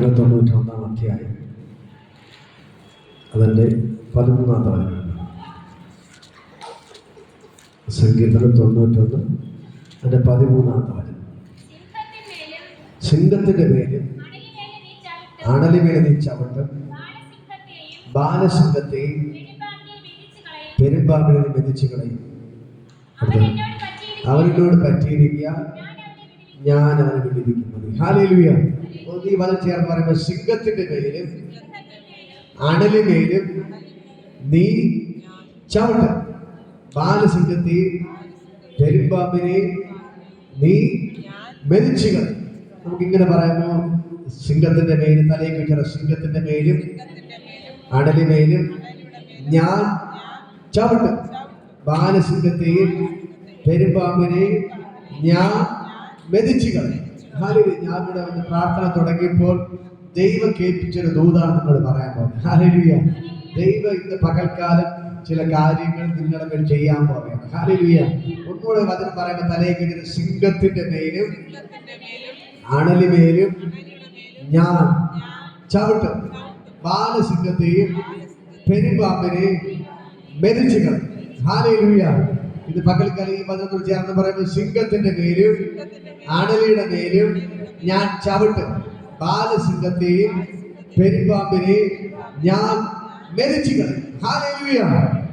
91 അധ്യായം അതിൻ്റെ 13-ാമത്തെ വചനം. സങ്കീർത്തനം 91 അതിൻ്റെ 13-ാമത്തെ വചനം. സിംഹത്തിന്റെ മേലും അണലിമേൽ നീ ചവിട്ടും, ബാലസിംഹത്തെയും പെരുമ്പാമ്പിനെ നീ മെതിച്ചു കളയും. അവനോട് പറ്റിയിരിക്കുക, ഞാൻ അവനെ വിടുവിക്കുന്നത്. ഹല്ലേലൂയ. ഈ വചനം ചേർന്ന് പറയുമ്പോൾ സിംഹത്തിന്റെ മേലും അണലിമേലും നീ ചവിട്ടും, ബാലസിംഹത്തെയും പെരുമ്പാമ്പിനെയും നീ മെതിച്ചു കളയും. നമുക്കിങ്ങനെ പറയാമോ? സിംഹത്തിന്റെ മേലും തലയ്ക്ക് വെച്ചാൽ സിംഹത്തിന്റെ മേലും അണലിമേലും ഞാൻ ചവിട്ടും, ബാലസിംഹത്തെയും പെരുമ്പാമ്പിനെയും ഞാൻ മെതിച്ചു കളയും. ഞാൻ ഇവിടെ വന്ന് പ്രാർത്ഥന തുടങ്ങിയപ്പോൾ ദൈവം കേൾപ്പിച്ചൊരു ദൂതാണ് നിങ്ങൾ പറയാൻ പോകുന്നത്. ഹല്ലേലൂയ. ദൈവം ഇന്ന് പകൽക്കാലം ചില കാര്യങ്ങൾ നിങ്ങളുടെ മേൽ ചെയ്യാൻ പോവുകയാണ്. ഹല്ലേലൂയ. ഒന്നുകൂടെ വചനം പറയുമ്പോൾ തലയ്ക്ക് സിംഹത്തിന്റെ മേലും അണലിമേലും ഞാൻ ചവിട്ടും, ബാലസിംഹത്തെയും പെരുമ്പാമ്പിനെയും മെതിച്ചു കളയും. ഹല്ലേലൂയ. ഇത് പകൽക്കാലം ഈ വചനത്തോട് ചേർന്ന് പറയുമ്പോൾ സിംഹത്തിന്റെ മേലും അണലിയുടെ മേലും ഞാൻ ചവിട്ടും, ബാലസിംഹത്തെയും പെരുമ്പാമ്പിനെയും ഞാൻ മെതിച്ചു കളയും. Hallelujah,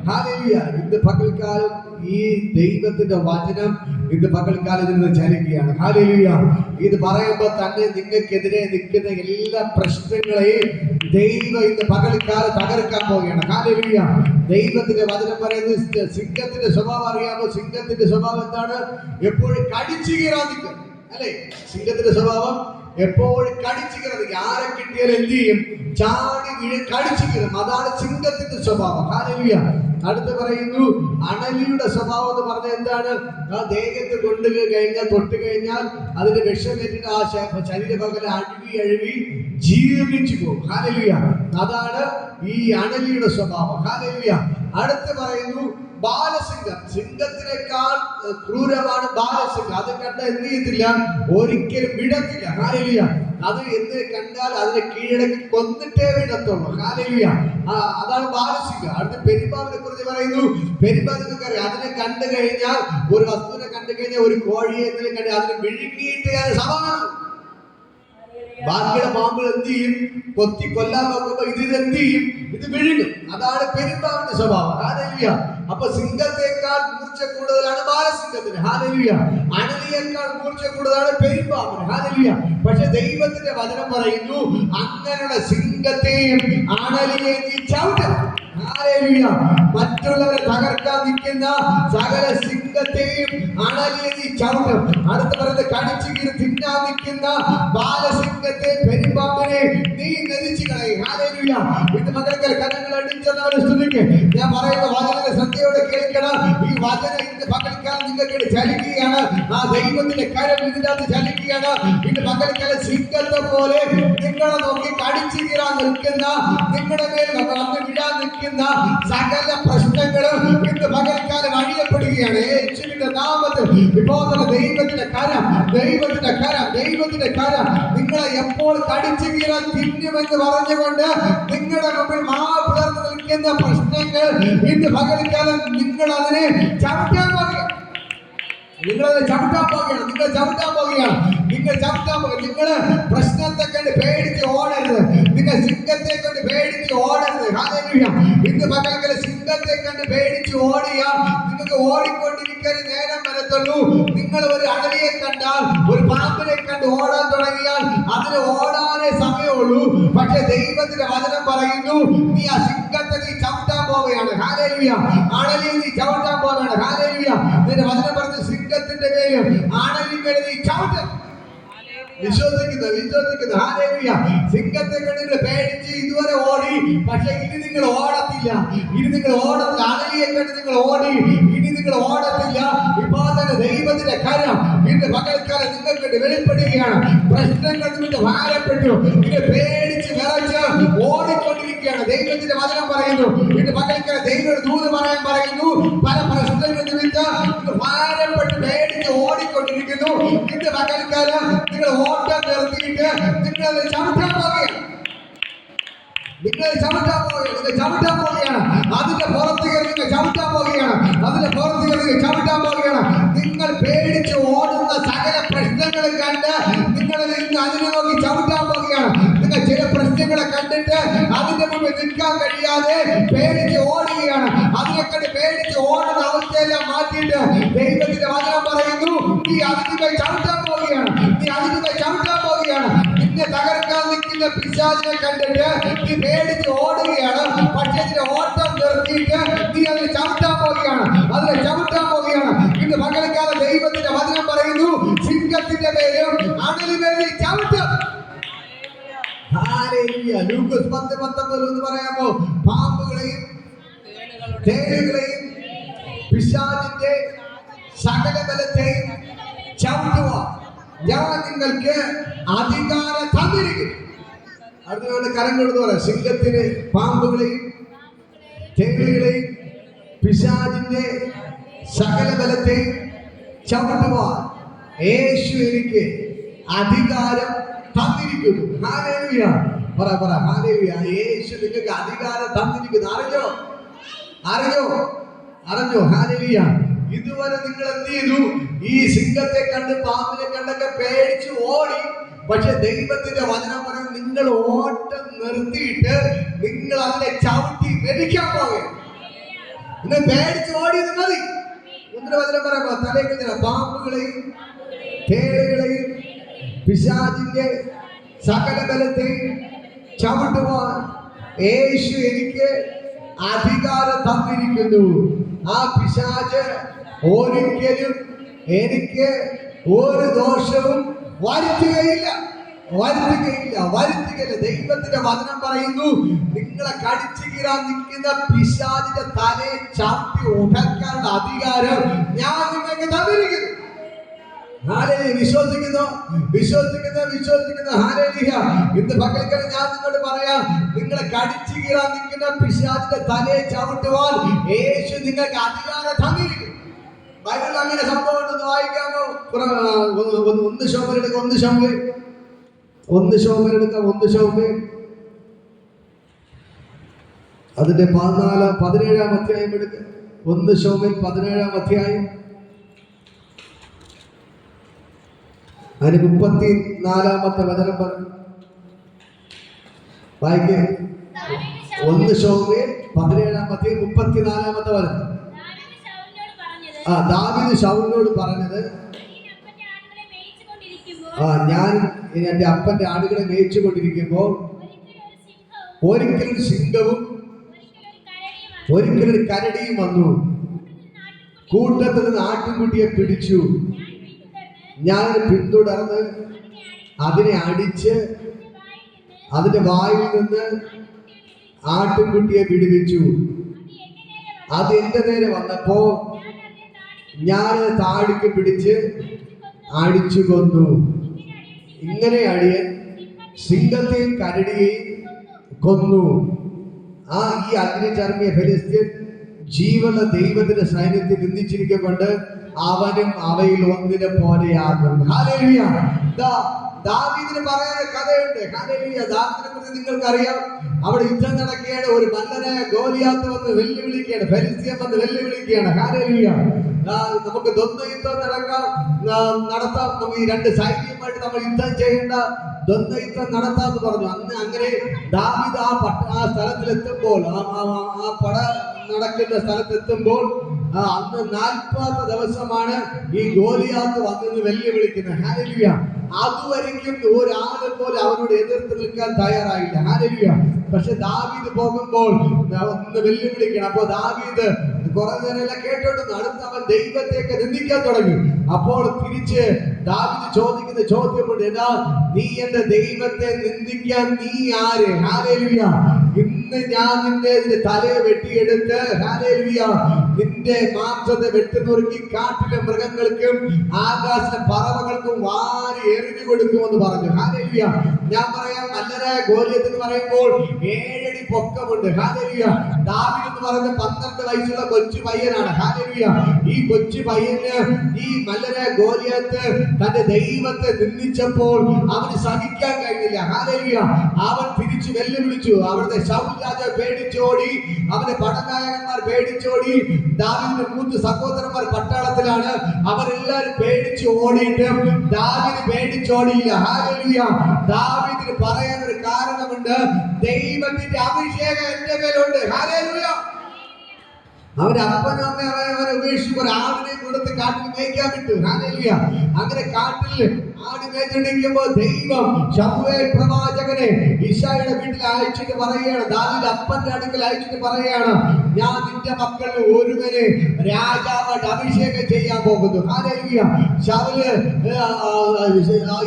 hallelujah. ഇന്ന് പകൽക്കാലം ഈ ദൈവത്തിന്റെ വചനം ഇന്ന് പകൽക്കാലം നിന്ന് ചലിക്കുകയാണ്. ഹല്ലേലൂയ. ഇത് പറയുമ്പോൾ തന്നെ നിങ്ങൾക്കെതിരെ നിൽക്കുന്ന എല്ലാ പ്രശ്നങ്ങളെയും ദൈവം ഇന്ന് പകൽക്കാലം തകർക്കാൻ പോവുകയാണ്. ഹല്ലേലൂയ. ദൈവത്തിന്റെ വചനം പറയുന്നത് സിംഹത്തിന്റെ സ്വഭാവം അറിയാമോ? സിംഹത്തിന്റെ സ്വഭാവം എന്താണ്? എപ്പോഴും കടിച്ചു കീറാൻ നിൽക്കും, അല്ലെ? സിംഹത്തിന്റെ സ്വഭാവം എപ്പോഴും കടിച്ചു കീറാൻ. ആരെ കിട്ടിയാലും എന്ത് ചെയ്യും? ചാടി വീഴ് കടിച്ചു കീറും. അതാണ് സിംഹത്തിന്റെ സ്വഭാവം. ഹല്ലേലൂയ. അടുത്ത് പറയുന്നു അണലിയുടെ സ്വഭാവം എന്ന് പറഞ്ഞാൽ എന്താണ്? ആ ദേഹത്ത് തൊട്ട് കഴിഞ്ഞാൽ അതിന്റെ വിഷമേറ്റിട്ട് ആ ശരീരഭാഗം അഴുകി ജീവിച്ചു പോകും. ഹല്ലേലൂയ. അതാണ് ഈ അണലിയുടെ സ്വഭാവം. ഹല്ലേലൂയ. അടുത്ത് പറയുന്നു ബാലസിംഹം. സിംഹത്തിനേക്കാൾ ക്രൂരമാണ് ബാലസിംഹം. അത് കണ്ട എന്ത് ചെയ്യത്തില്ല? ഒരിക്കലും വിടത്തില്ല. ഹല്ലേലൂയ. അത് എന്ത് കണ്ടാൽ അതിനെ കീഴടക്കി കൊന്നിട്ടേ വിടത്തുള്ളൂ. ഹല്ലേലൂയ. അതാണ് ബാലസിംഹം. അടുത്ത പെരുമ്പാമ്പിനെ കുറിച്ച് പറയുന്നു. പെരുമ്പാമ്പിനെ അതിനെ കണ്ടു കഴിഞ്ഞാൽ, ഒരു വസ്തുവിനെ കണ്ടു കഴിഞ്ഞാൽ, ഒരു കോഴിയെ കണ്ട് അതിനെ വിഴുങ്ങിയിട്ട് സമാനം. ബാക്കിയുള്ള പാമ്പുകൾ എന്ത് ചെയ്യും? കൊത്തി കൊല്ലാൻ നോക്കുമ്പോ ഇത് എന്ത് ചെയ്യും? ഇത് വിഴുങ്ങും. അതാണ് പെരുമ്പാമ്പിന്റെ സ്വഭാവം. ഹല്ലേലൂയ. അപ്പൊ സിംഹത്തെക്കാൾ മൂർച്ച കൂടുതലാണ് ബാലസിംഹത്തിന്. ഹല്ലേലൂയ. അണലിയേക്കാൾ മൂർച്ച കൂടുതലാണ് പെരുമ്പാമ്പിന്. ഹല്ലേലൂയ. പക്ഷെ ദൈവത്തിന്റെ വചനം പറയുന്നു അങ്ങനെയുള്ള സിംഹത്തെയും അണലിയെയും നീ ചവിട്ടും. ഹല്ലേലൂയ. മറ്റുള്ളവരെ തകർക്കാൻ നിൽക്കുന്ന സകല സിംഹത്തെയും അണലിയെ നീ ചവിട്ടും. അടുത്ത് പറയുന്നത് കടിച്ചു കീറി തിന്നാൻ നിൽക്കുന്ന ബാലസിംഹത്തെ പെരുമ്പാമ്പിനെ നീ മെതിച്ചു കളയും. ഹല്ലേലൂയ. ഇത് മകൾക്ക് കരങ്ങൾ അടിച്ചവരെ സ്തുതിക്ക്. ഞാൻ പറയുന്ന വചനത്തെ ശ്രദ്ധയോടെ കേൾക്കണം. ഈ വചനം ഇന്ന് പകൽക്കാലം നിങ്ങൾക്ക് ചലിക്കുകയാണ്. ആ ദൈവത്തിന്റെ കരം ഇതിനകത്ത് ചലിക്കുകയാണ്. ഇന്ന് പകൽക്കാലം സിംഹത്തെ പോലെ നിങ്ങളെ നോക്കി കടിച്ചു കീറാൻ നിൽക്കുന്ന, നിങ്ങളുടെ മേൽ വന്ന് വിടാൻ നിൽക്കുന്ന സകല പ്രശ്നങ്ങളും ഇന്ന് പകൽക്കാലം അഴിയപ്പെടുകയാണ്. യേശുവിന്റെ നാമത്തിൽ ഇപ്പോൾ തന്നെ ദൈവത്തിന്റെ കരം, ദൈവത്തിന്റെ കരം, ദൈവത്തിന്റെ കരം നിങ്ങളെ എപ്പോൾ കടിച്ചു കീറാൻ തിന്നുമെന്ന് പറഞ്ഞുകൊണ്ട് നിങ്ങളുടെ മുമ്പിൽ പിളർന്നു നിൽക്കുന്ന പ്രശ്നങ്ങൾ ഇന്ന് പകൽക്കാലം നിങ്ങൾ അതിനെ ചവിട്ടാൻ പോകുകയാണ്. നിങ്ങളത് ചവിട്ടാൻ പോവുകയാണ്. നിങ്ങൾ ചവിട്ടാൻ പോവുകയാണ്. നിങ്ങൾ ചവിട്ടാൻ പോകുക. നിങ്ങൾ പ്രശ്നത്തെ കണ്ട് പേടിച്ച് ഓടരുത്. നിങ്ങൾ സിംഹത്തെ കണ്ട് പേടിച്ച് ഓടരുത്. ഹല്ലേലൂയ. ഇന്ന് പകൽക്കാലം സിംഹത്തെ കണ്ട് പേടിച്ച് ഓടിയാൽ നിങ്ങൾക്ക് ഓടിക്കൊണ്ടിരിക്കാൻ നേരം വരത്തുള്ളൂ. നിങ്ങൾ ഒരു അണലിയെ കണ്ടാൽ, ഒരു പാമ്പിനെ കണ്ട് ഓടാൻ തുടങ്ങിയാൽ അതിന് ഓടാനേ സമയമുള്ളൂ. പക്ഷെ ദൈവത്തിന്റെ വചനം പറയുന്നു നീ ആ സിംഹത്തെ നീ ചവിട്ടാൻ പോവുകയാണ്. ഹല്ലേലൂയ. അണലിയെ നീ ചവിട്ടാൻ പോവുകയാണ്. ഹല്ലേലൂയ. നിന്റെ വചനം പറഞ്ഞു സിംഹത്തിന്റെ മേലും അണലിന്റെ നീ ചവിട്ടും. വിശ്വസിക്കുന്നു. ഹല്ലേലൂയ. സിംഹത്തെ കണ്ട് പേടിച്ച് ഇതുവരെ ഓടി, പക്ഷെ ഇനി നിങ്ങൾ ഓടത്തില്ല. ഇനി നിങ്ങൾ ഓടത്തില്ല. അണലിയെ കണ്ട് നിങ്ങൾ ഓടി, ഇനി നിങ്ങൾ ഓടത്തില്ല. ഇപ്പോൾ തന്നെ ദൈവത്തിന്റെ കരം ഇന്ന് പകൽക്കാലം നിങ്ങൾക്ക് വെളിപ്പെടുകയാണ്. പ്രശ്നങ്ങൾ നിങ്ങൾക്ക് ഭാരപ്പെട്ടു, ഇത് പേടിച്ച് വിറച്ച് ഓടിക്കൊണ്ടിരിക്കുകയാണ്. ദൈവത്തിന്റെ വചനം പറയുന്നു ഇന്ന് പകൽക്കാലം ദൈവ ദൂത് പറയാൻ പറയുന്നു പല പ്രശ്നങ്ങൾ നിമിത്തം ഭാരപ്പെട്ട് പേടിച്ച് ഓടിക്കൊണ്ടിരിക്കുന്നു. ഇത് ഇന്ന് പകൽക്കാലം നിങ്ങൾ ഓട്ടം നിർത്തിയിട്ട് നിങ്ങൾ ചവിട്ടാൻ പോകുകയാണ്. നിങ്ങൾ ചവിട്ടാൻ പോവുകയാണ്. അതിന്റെ പുറത്തേക്ക് നിങ്ങൾ ചവിട്ടാൻ പോവുകയാണ്. നിങ്ങൾ പേടിച്ച് ഓടുന്ന സകല പ്രശ്നങ്ങളും കണ്ട് നിങ്ങൾ അതിനെ നോക്കി ചവിട്ടാൻ പോവുകയാണ്. നിങ്ങൾ ചില പ്രശ്നങ്ങളെ കണ്ടിട്ട് അതിന്റെ മുമ്പിൽ നിൽക്കാൻ കഴിയാതെ പേടിച്ച് ഓടുകയാണ്. അതിനെ കണ്ട് പേടിച്ച് ഓടുന്ന അവസ്ഥയെല്ലാം മാറ്റിയിട്ട് ദൈവത്തിന്റെ വചനം പറയുന്നു, നീ അതിനെ ചവിട്ടാൻ പോവുകയാണ്. നിന്നെ തകർക്കാൻ നിൽക്കുന്ന പിശാചിനെ കണ്ടിട്ട് നീ പേടിച്ച് ഓടുകയാണ്. പക്ഷേ ഇതിന്റെ ഓട്ടം നിർത്തിയിട്ട് നീ അതിനെ ചവിട്ടാൻ പോവുകയാണ്. ഇന്ന് പകൽക്കാലം ദൈവത്തിന്റെ വചനം പറയുന്നു, സിംഹത്തിന്റെ മേലും അണലിമേലും ചവിട്ടും. ലൂക്കോസ് 10:19 പറയാമോ? പാമ്പുകളെയും തേളുകളെയും പിശാചിന്റെ സകല ബലത്തെയും ചവിട്ടുവാൻ ഞാൻ നിങ്ങൾക്ക് അധികാരം തന്നിരിക്കുന്നു. അടുത്ത കരം കൊടുത്ത് പറയാം, സിംഹത്തിന് പാമ്പുകളെയും തേളുകളെയും പിശാചിന്റെ സകല ബലത്തെയും ചവിട്ടുവാൻ യേശു എനിക്ക് അധികാരം തന്നിരിക്കുന്നു. ഹല്ലേലൂയ. പറ ഹല്ലേലൂയ. യേശു നിങ്ങൾക്ക് അധികാരം തന്നിരിക്കുന്നു. അറിഞ്ഞോ? ഹല്ലേലൂയ. ഇതുവരെ നിങ്ങൾ എന്ത് ചെയ്തു? ഈ സിംഹത്തെ കണ്ട് പാമ്പിനെ കണ്ടൊക്കെ പേടിച്ചു ഓടി. പക്ഷെ ദൈവത്തിന്റെ വചനം പറയും, നിങ്ങൾ ഓട്ടം നിർത്തിയിട്ട് നിങ്ങൾ അതിനെ ചവിട്ടി മെതിക്കാൻ പോകുകയാണ്. നിങ്ങൾ പേടിച്ച് ഓടിയത് മതി. ഒന്നിന്റെ വചനം പറയുമ്പോ തലേക്ക് പാമ്പുകളെയും തേളുകളെയും പിശാചിന്റെ സകല ബലത്തെയും ചവിട്ടുവാൻ യേശു എനിക്ക് അധികാരം തന്നിരിക്കുന്നു. ആ പിശാച് ഒരിക്കലും എനിക്ക് ഒരു ദോഷവും വരുത്തുകയില്ല. ദൈവത്തിന്റെ വചനം പറയുന്നു, നിങ്ങളെ കടിച്ചു കീറാൻ നിൽക്കുന്ന പിശാചിന്റെ തലയെ ചാട്ടി ഉടക്കാനുള്ള അധികാരം ഞാൻ നിങ്ങൾക്ക് തന്നിരിക്കുന്നു. വിശ്വസിക്കുന്നു. ഹല്ലേലൂയ. ഇന്ന് പകൽക്കാലം ഞാൻ നിങ്ങളോട് പറയാം, നിങ്ങളെ കടിച്ചു കീറാൻ നിൽക്കുന്ന പിശാചിന്റെ തലയെ ചവിട്ടുവാൻ യേശു നിങ്ങൾക്ക് അധികാരം തന്നിരിക്കുന്നു. ബൈബിളിൽ അങ്ങനെ സംഭവം ഉണ്ടെന്ന് വായിക്കാമോ? ഒന്ന് ശോഭന അതിന്റെ 17-ാം അധ്യായം എടുക്കുക. 1 ശമൂവേൽ 17-ാം അധ്യായം അതിന് 34-ാമത്തെ വചനം പറഞ്ഞു വായിക്കുക. 1 ശമൂവേൽ 17-ാം അധ്യായം 34-ാമത്തെ വചനം. ദാവീദ് ശൗലിനോട് പറഞ്ഞത്, ഞാൻ എന്റെ അപ്പന്റെ ആടുകളെ മേയിച്ചു കൊണ്ടിരിക്കുമ്പോൾ ഒരിക്കലൊരു സിംഹവും ഒരിക്കലൊരു കരടിയും വന്നു. കൂട്ടത്തിൽ നിന്ന് ആട്ടിൻകുട്ടിയെ പിടിച്ചു. ഞാൻ പിന്തുടർന്ന് അതിനെ അടിച്ച് അതിന്റെ വായിൽ നിന്ന് ആട്ടിൻകുട്ടിയെ വിടുവിച്ചു. അത് എന്റെ നേരെ വന്നപ്പോ ഞാൻ താടിക്ക് പിടിച്ച് അടിച്ചു കൊന്നു. ഇങ്ങനെ അടിയൻ സിംഹത്തെയും കരടിയെയും കൊന്നു. ഈ അഗ്നിചർമ്മിയ ഫെലിസ്ത്യൻ ജീവന ദൈവത്തിന്റെ സൈന്യത്തിൽ നിന്ദിച്ചിരിക്കൊണ്ട് അവനും അവയിൽ ഒന്നിനെ പോലെയാകും. ഹല്ലേലൂയ. ദാവീദിന് പറയാൻ കഥയുണ്ട്. ഹല്ലേലൂയ. ദാവീദിനെ കുറിച്ച് നിങ്ങൾക്കറിയാം. അവിടെ യുദ്ധം നടക്കുകയാണ്. ഒരു മല്ലനായ ഗോലിയാത്ത് വന്ന് വെല്ലുവിളിക്കുകയാണ്. ഫെലിസ്ത്യൻ വന്ന് വെല്ലുവിളിക്കുകയാണ്. ഹല്ലേലൂയ. നമുക്ക് ദ്വന്ദ്വയുദ്ധം നടത്താം. നമുക്ക് ഈ രണ്ട് സൈന്യമായിട്ട് നമ്മൾ യുദ്ധം ചെയ്യേണ്ട ദ്വന്ദ്വയുദ്ധം നടത്താമെന്ന് പറഞ്ഞു. അങ്ങനെ ദാവീദ് ആ സ്ഥലത്തിലെത്തുമ്പോൾ, ആ പട നടക്കുന്ന സ്ഥലത്തെത്തുമ്പോൾ അന്ന് 40 ദിവസമാണ് ഈ ഗോലിയാത്ത് വന്നെന്ന് വെല്ലുവിളിക്കുന്നത്. ഹല്ലേലൂയ. അതുവരെയ്ക്കും ഒരാളെ പോലെ അവനോട് എതിർത്ത് നിൽക്കാൻ തയ്യാറായില്ല. ഹല്ലേലൂയ. പക്ഷെ ദാവീദ് പോകുമ്പോൾ ഒന്ന് വെല്ലുവിളിക്കണം. അപ്പൊ ദാവീദ് കുറെ നേരം കേട്ടോണ്ട് അടുത്ത് അവൻ ദൈവത്തേക്ക് നിന്ദിക്കാൻ തുടങ്ങി. അപ്പോൾ തിരിച്ച് ദാവീദ് ചോദിക്കുന്ന ചോദ്യമുണ്ട്, എന്നാ നീ എന്റെ ദൈവത്തെ നിന്ദിക്കാൻ നീ ആര്? ഹല്ലേലൂയ. ഇന്ന് ഞാൻ നിന്റെ തലയെ വെട്ടിയെടുത്ത്, ഹല്ലേലൂയ, നിന്റെ മാംസത്തെ വെട്ടിനുറുക്കി കാട്ടിലെ മൃഗങ്ങൾക്കും ആകാശ പറവകൾക്കും വാരി എറിഞ്ഞു കൊടുക്കുമെന്ന് പറഞ്ഞു. ഹല്ലേലൂയ. ഞാൻ പറയാം, മല്ലനായ ഗോലിയത്ത് എന്ന് പറയുമ്പോൾ 7 അടി പൊക്കമുണ്ട്. ഹല്ലേലൂയ. ദാവീദ് എന്ന് പറയുന്നത് 12 വയസ്സുള്ള കൊച്ചു പയ്യനാണ്. ഹല്ലേലൂയ. ഈ കൊച്ചു പയ്യന് ഈ മല്ലനായ ഗോലിയത്ത് തന്റെ ദൈവത്തെ നിന്ദിച്ചപ്പോൾ അവന് സഹിക്കാൻ കഴിഞ്ഞില്ല. ഹല്ലേലൂയ. അവൻ തിരിച്ചു വെല്ലുവിളിച്ചു. അവിടുത്തെ ശൗൽ രാജാവ് പേടിച്ചോടി, അവന്റെ പടനായകന്മാർ പേടിച്ചോടി. ദാവീദിന്റെ 3 സഹോദരന്മാർ പട്ടാളത്തിലാണ്. അവരെല്ലാരും പേടിച്ചു ഓടിയിട്ട് ദാവീദ് പേടിച്ചോടിയില്ല. ഹല്ലേലൂയ. ദാവീദിന് പറയാൻ ഒരു കാരണമുണ്ട്. ദൈവത്തിന്റെ അഭിഷേകം എന്റെ മേലുണ്ട്. ഹല്ലേലൂയ. അവന്റെ അപ്പനും അമ്മയും അവനെ ഉപേക്ഷിച്ച് ഒരു ആടിനെ കൊടുത്ത് കാട്ടിൽ മേയ്ക്കാൻ വിട്ടു. ഹല്ലേലൂയ. അങ്ങനെ കാട്ടിൽ ആട് മേയ്ച്ചുകൊണ്ടിരിക്കുമ്പോൾ ദൈവം ശമൂവേൽ പ്രവാചകനെ ഇശായിയുടെ വീട്ടിൽ അയച്ചിട്ട് പറയുകയാണ്, ദാവീദ് അപ്പന്റെ അടുക്കൽ അയച്ചിട്ട് പറയുകയാണ്, ഞാൻ നിന്റെ മക്കളിൽ ഒരുവനെ രാജാവായിട്ട് അഭിഷേകം ചെയ്യാൻ പോകുന്നു. ഹല്ലേലൂയ. ശൗല്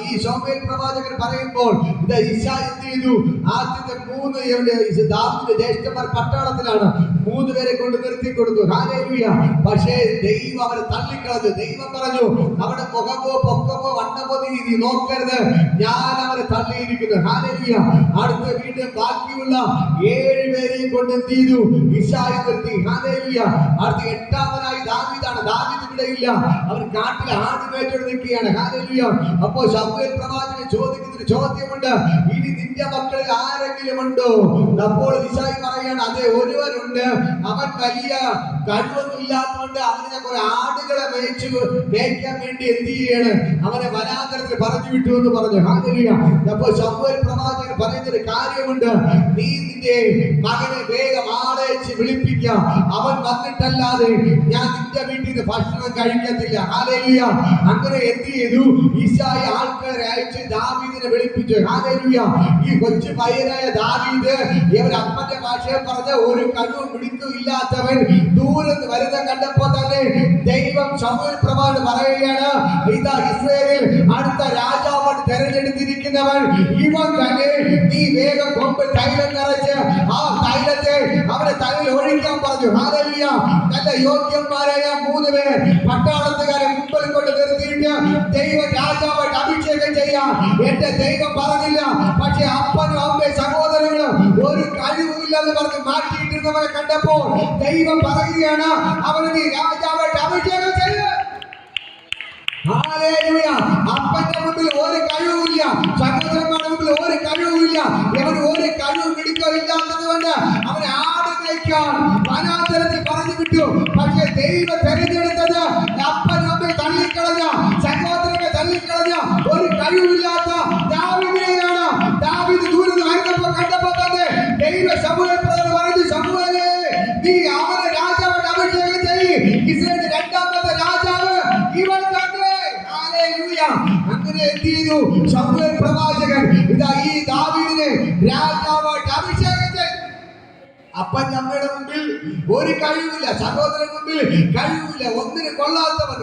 ഈ ശമൂവേൽ പ്രവാചകൻ പറയുമ്പോൾ ഇശായി എന്ത് ചെയ്തു? ആദ്യത്തെ 3 ദാവീദിന്റെ ജ്യേഷ്ഠന്മാർ പട്ടാളത്തിലാണ്. 3 പേരെ കൊണ്ട് നിർത്തി കൊടുത്തു. ഹല്ലേലൂയ. പക്ഷേ ദൈവം അവരെ തള്ളിക്കളഞ്ഞു. ദൈവം പറഞ്ഞു, അവിടെ മുഖമോ പൊക്കമോ വണ്ണമോ നീ നോക്കരുത്, ഞാൻ അവരെ തള്ളിയിരിക്കുന്നു. ഹല്ലേലൂയ. അടുത്ത വീണ്ടും ബാക്കിയുള്ള 7 പേരെയും കൊണ്ട് എന്ത് ചെയ്തു? ഇശായി നിർത്തി. ഹല്ലേലൂയ. അടുത്ത 8ാമനായി ദാവീദാണ്. ദാവീദ് ഇവിടെ ഇല്ല, അവൻ കാട്ടിൽ ആട് മേയ്ച്ചോണ്ട് നിൽക്കുകയാണ്. ഹല്ലേലൂയ. അപ്പോൾ ശമൂവേൽ പ്രവാചകൻ ചോദിക്കുന്നൊരു ചോദ്യമുണ്ട്, ഇനി നിന്റെ മക്കളിൽ ആരെങ്കിലും ഉണ്ടോ? അപ്പോൾ ഇശായി പറയാണ്, അതെ, ഒരുവനുണ്ട്. അവൻ വലിയ കഴിവൊന്നും ഇല്ലാത്തതുകൊണ്ട് അവന് ഞാൻ കുറെ ആടുകളെ മേയ്ക്കാൻ വേണ്ടി എന്ത് ചെയ്യാണ്? അവനെ വനാന്തരത്തിൽ പറഞ്ഞു വിട്ടു എന്ന് പറഞ്ഞു. ഹല്ലേലൂയ. അപ്പോൾ ശമൂവേൽ പ്രവാചകൻ പറയുന്നൊരു കാര്യമുണ്ട്, നീ നിന്റെ മകനെ വേഗം ആളയച്ച് വിളിപ്പിക്കാം, അവൻ വന്നിട്ടല്ലാതെ ഞാൻ നിന്റെ വീട്ടിൽ നിന്ന് ഭക്ഷണം കഴിക്കത്തില്ല. ഹല്ലേലൂയ. അങ്ങനെ എന്ത് ചെയ്തു? ഇശായി ആൾക്കാരെ അയച്ച് ദാവീദിനെ വിളിപ്പിച്ചു. ഹല്ലേലൂയ. ഈ കൊച്ചു പയ്യനായ ദാവീദ് ഇവർ അപ്പന്റെ ഭാഷയെ പറഞ്ഞ ഒരു കഴിവും പിടിക്കും ഇല്ലാത്തവൻ ദൂരെ വരുന്ന കണ്ടപ്പോ തന്നെ ദൈവം ശമൂവേൽ പ്രവാചകൻ പറയുകയാണ്, ഇതാ ഇസ്രായേലിൽ അടുത്ത രാജാവാണ് തെരഞ്ഞെടുത്തിരിക്കുന്നവൻ ഇവൻ തന്നെ. നീ വേഗം കൊമ്പിൽ തൈലം നിറച്ച് ആ തൈലത്തെ അവന്റെ തലയിൽ ഒഴിക്കാൻ പറഞ്ഞു. ഹല്ലേലൂയ. നല്ല യോഗ്യന്മാരായ 3 പേർ പട്ടാളത്തുകാരെ മുമ്പിൽ കൊണ്ട് നിർത്തിയിട്ട് ദൈവം രാജാവായിട്ട് അഭിഷേകം ചെയ്യാൻ എന്റെ ദൈവം പറഞ്ഞില്ല. പക്ഷെ അപ്പനും അമ്മയും സഹോദരങ്ങളും ഒരു കഴിവുമില്ലെന്ന് പറഞ്ഞ് മാറ്റിയിട്ടിരുന്നവരെ കണ്ടപ്പോൾ ദൈവം പറയുകയാണ്, അവന് നീ രാജാവായിട്ട് അഭിഷേകം ചെയ്യ. ഹല്ലേലൂയ. അപ്പന്റെ മുമ്പിൽ ഒരു കഴിവുമില്ല, സഹോദരന്മാരുടെ മുമ്പിൽ ഒരു കഴിവുമില്ല, അവന് ഒരു കഴിവും പിടിക്കില്ലാത്തത് കൊണ്ട് അവനെ ആട് മേയ്ക്കാൻ വനാന്തരത്തിൽ പറഞ്ഞു വിട്ടു. പക്ഷെ ദൈവം തെരഞ്ഞെടുത്തത് അപ്പനും അമ്മയെ തള്ളിക്കളഞ്ഞ, സഹോദരനെ തള്ളിക്കളഞ്ഞ, ഒരു കഴിവില്ലാത്ത ദാവീദിനെയാണ്. ദാവീദ് ദൂരെ വരുന്നപ്പോ കണ്ടപ്പോ തന്നെ ദൈവ ശമൂവേൽ പ്രവാചകൻ പറഞ്ഞു, ശമൂവേലേ, നീ അവനെ രാജാവായിട്ട് അഭിഷേകം ചെയ്യ്. ഇസ്രായേലിന്റെ 2ാമത്തെ രാജാവ് ഇവൻ തന്നെ. ഹല്ലേലൂയ. അങ്ങനെ എന്ത് ചെയ്തു? ശമൂവേൽ പ്രവാചകൻ ഇതാ ഈ ദാവീദിനെ രാജാവായിട്ട് അഭിഷേകം ചെയ്തു. അപ്പന്റെ അമ്മയുടെ മുമ്പിൽ ഒരു കഴിവില്ല, സഹോദരൻ മുമ്പിൽ കഴിവില്ല, ഒന്നിന് കൊള്ളാത്തവൻ,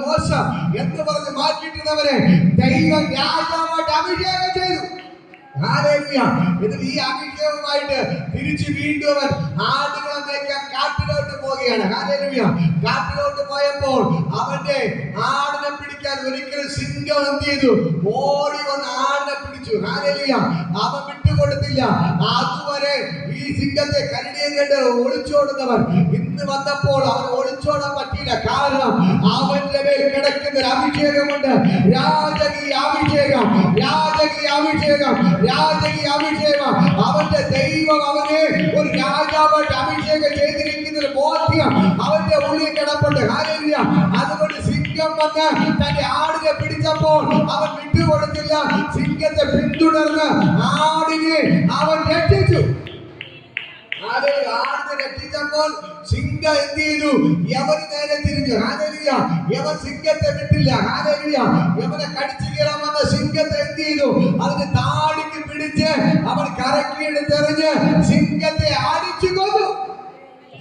മോശം എന്ന് പറഞ്ഞ് മാറ്റിയിട്ടവരെ ദൈവം രാജാവായിട്ട് അഭിഷേകം ചെയ്തു. ഹല്ലേലൂയ. എന്നിട്ട് ഈ അഭിഷേകവുമായിട്ട് തിരിച്ചു വീണ്ടും അവൻ ആടുകളെ മേയ്ക്കാൻ കാട്ടിലോട്ട് പോവുകയാണ്. ഹല്ലേലൂയ. കാട്ടിലോട്ട് പോയപ്പോൾ അവന്റെ ആടിനെ പിടിക്കാൻ ഒരിക്കലും സിംഹം എന്ത് ചെയ്തു? ഓടി വന്ന് ആടിനെ പിടിച്ചു. ഹല്ലേലൂയ. അവൻ വിട്ടുകൊടുത്തില്ല. അതുവരെ ഈ സിംഹത്തെ കരടിയും കണ്ട് ഒളിച്ചോടുന്നവൻ ഇന്ന് വന്നപ്പോൾ അവൻ ഒളിച്ചോടാൻ പറ്റിയില്ല. കാരണം അവന്റെ മേൽ കിടക്കുന്ന ഒരു അഭിഷേകമുണ്ട്. രാജകീയ അഭിഷേകം, രാജകീയ അഭിഷേകം, രാജകീയ അഭിഷേകം. അവന്റെ ദൈവം അവനെ ഒരു രാജാവായിട്ട് അഭിഷേകം ചെയ്തിരിക്കുന്ന ഒരു ബോധ്യം അവന്റെ ഉള്ളിൽ കിടപ്പുണ്ട്. ഹല്ലേലൂയ. അതുകൊണ്ട് സിംഹം വന്ന് തന്റെ ആടിനെ പിടിച്ചപ്പോൾ അവൻ വിട്ടുകൊടുത്തില്ല. സിംഹത്തെ പിന്തുടർന്ന് ആടിനെ അവൻ രക്ഷിച്ചു. ആടിനെ രക്ഷിച്ചപ്പോൾ സിംഹം എന്ത് ചെയ്തു? യവന് നേരെ തിരിഞ്ഞു. ഹല്ലേലൂയ. യവൻ സിംഹത്തെ വിട്ടില്ല. ഹല്ലേലൂയ. യവനെ കടിച്ചു കീറാൻ വന്ന സിംഹത്തെ എന്ത് ചെയ്തു? അതിന് താടിക്ക് പിടിച്ച് അവൻ കരക്കിയെടുത്തെറിഞ്ഞ് സിംഹത്തെ അടിച്ചു കൊന്നു.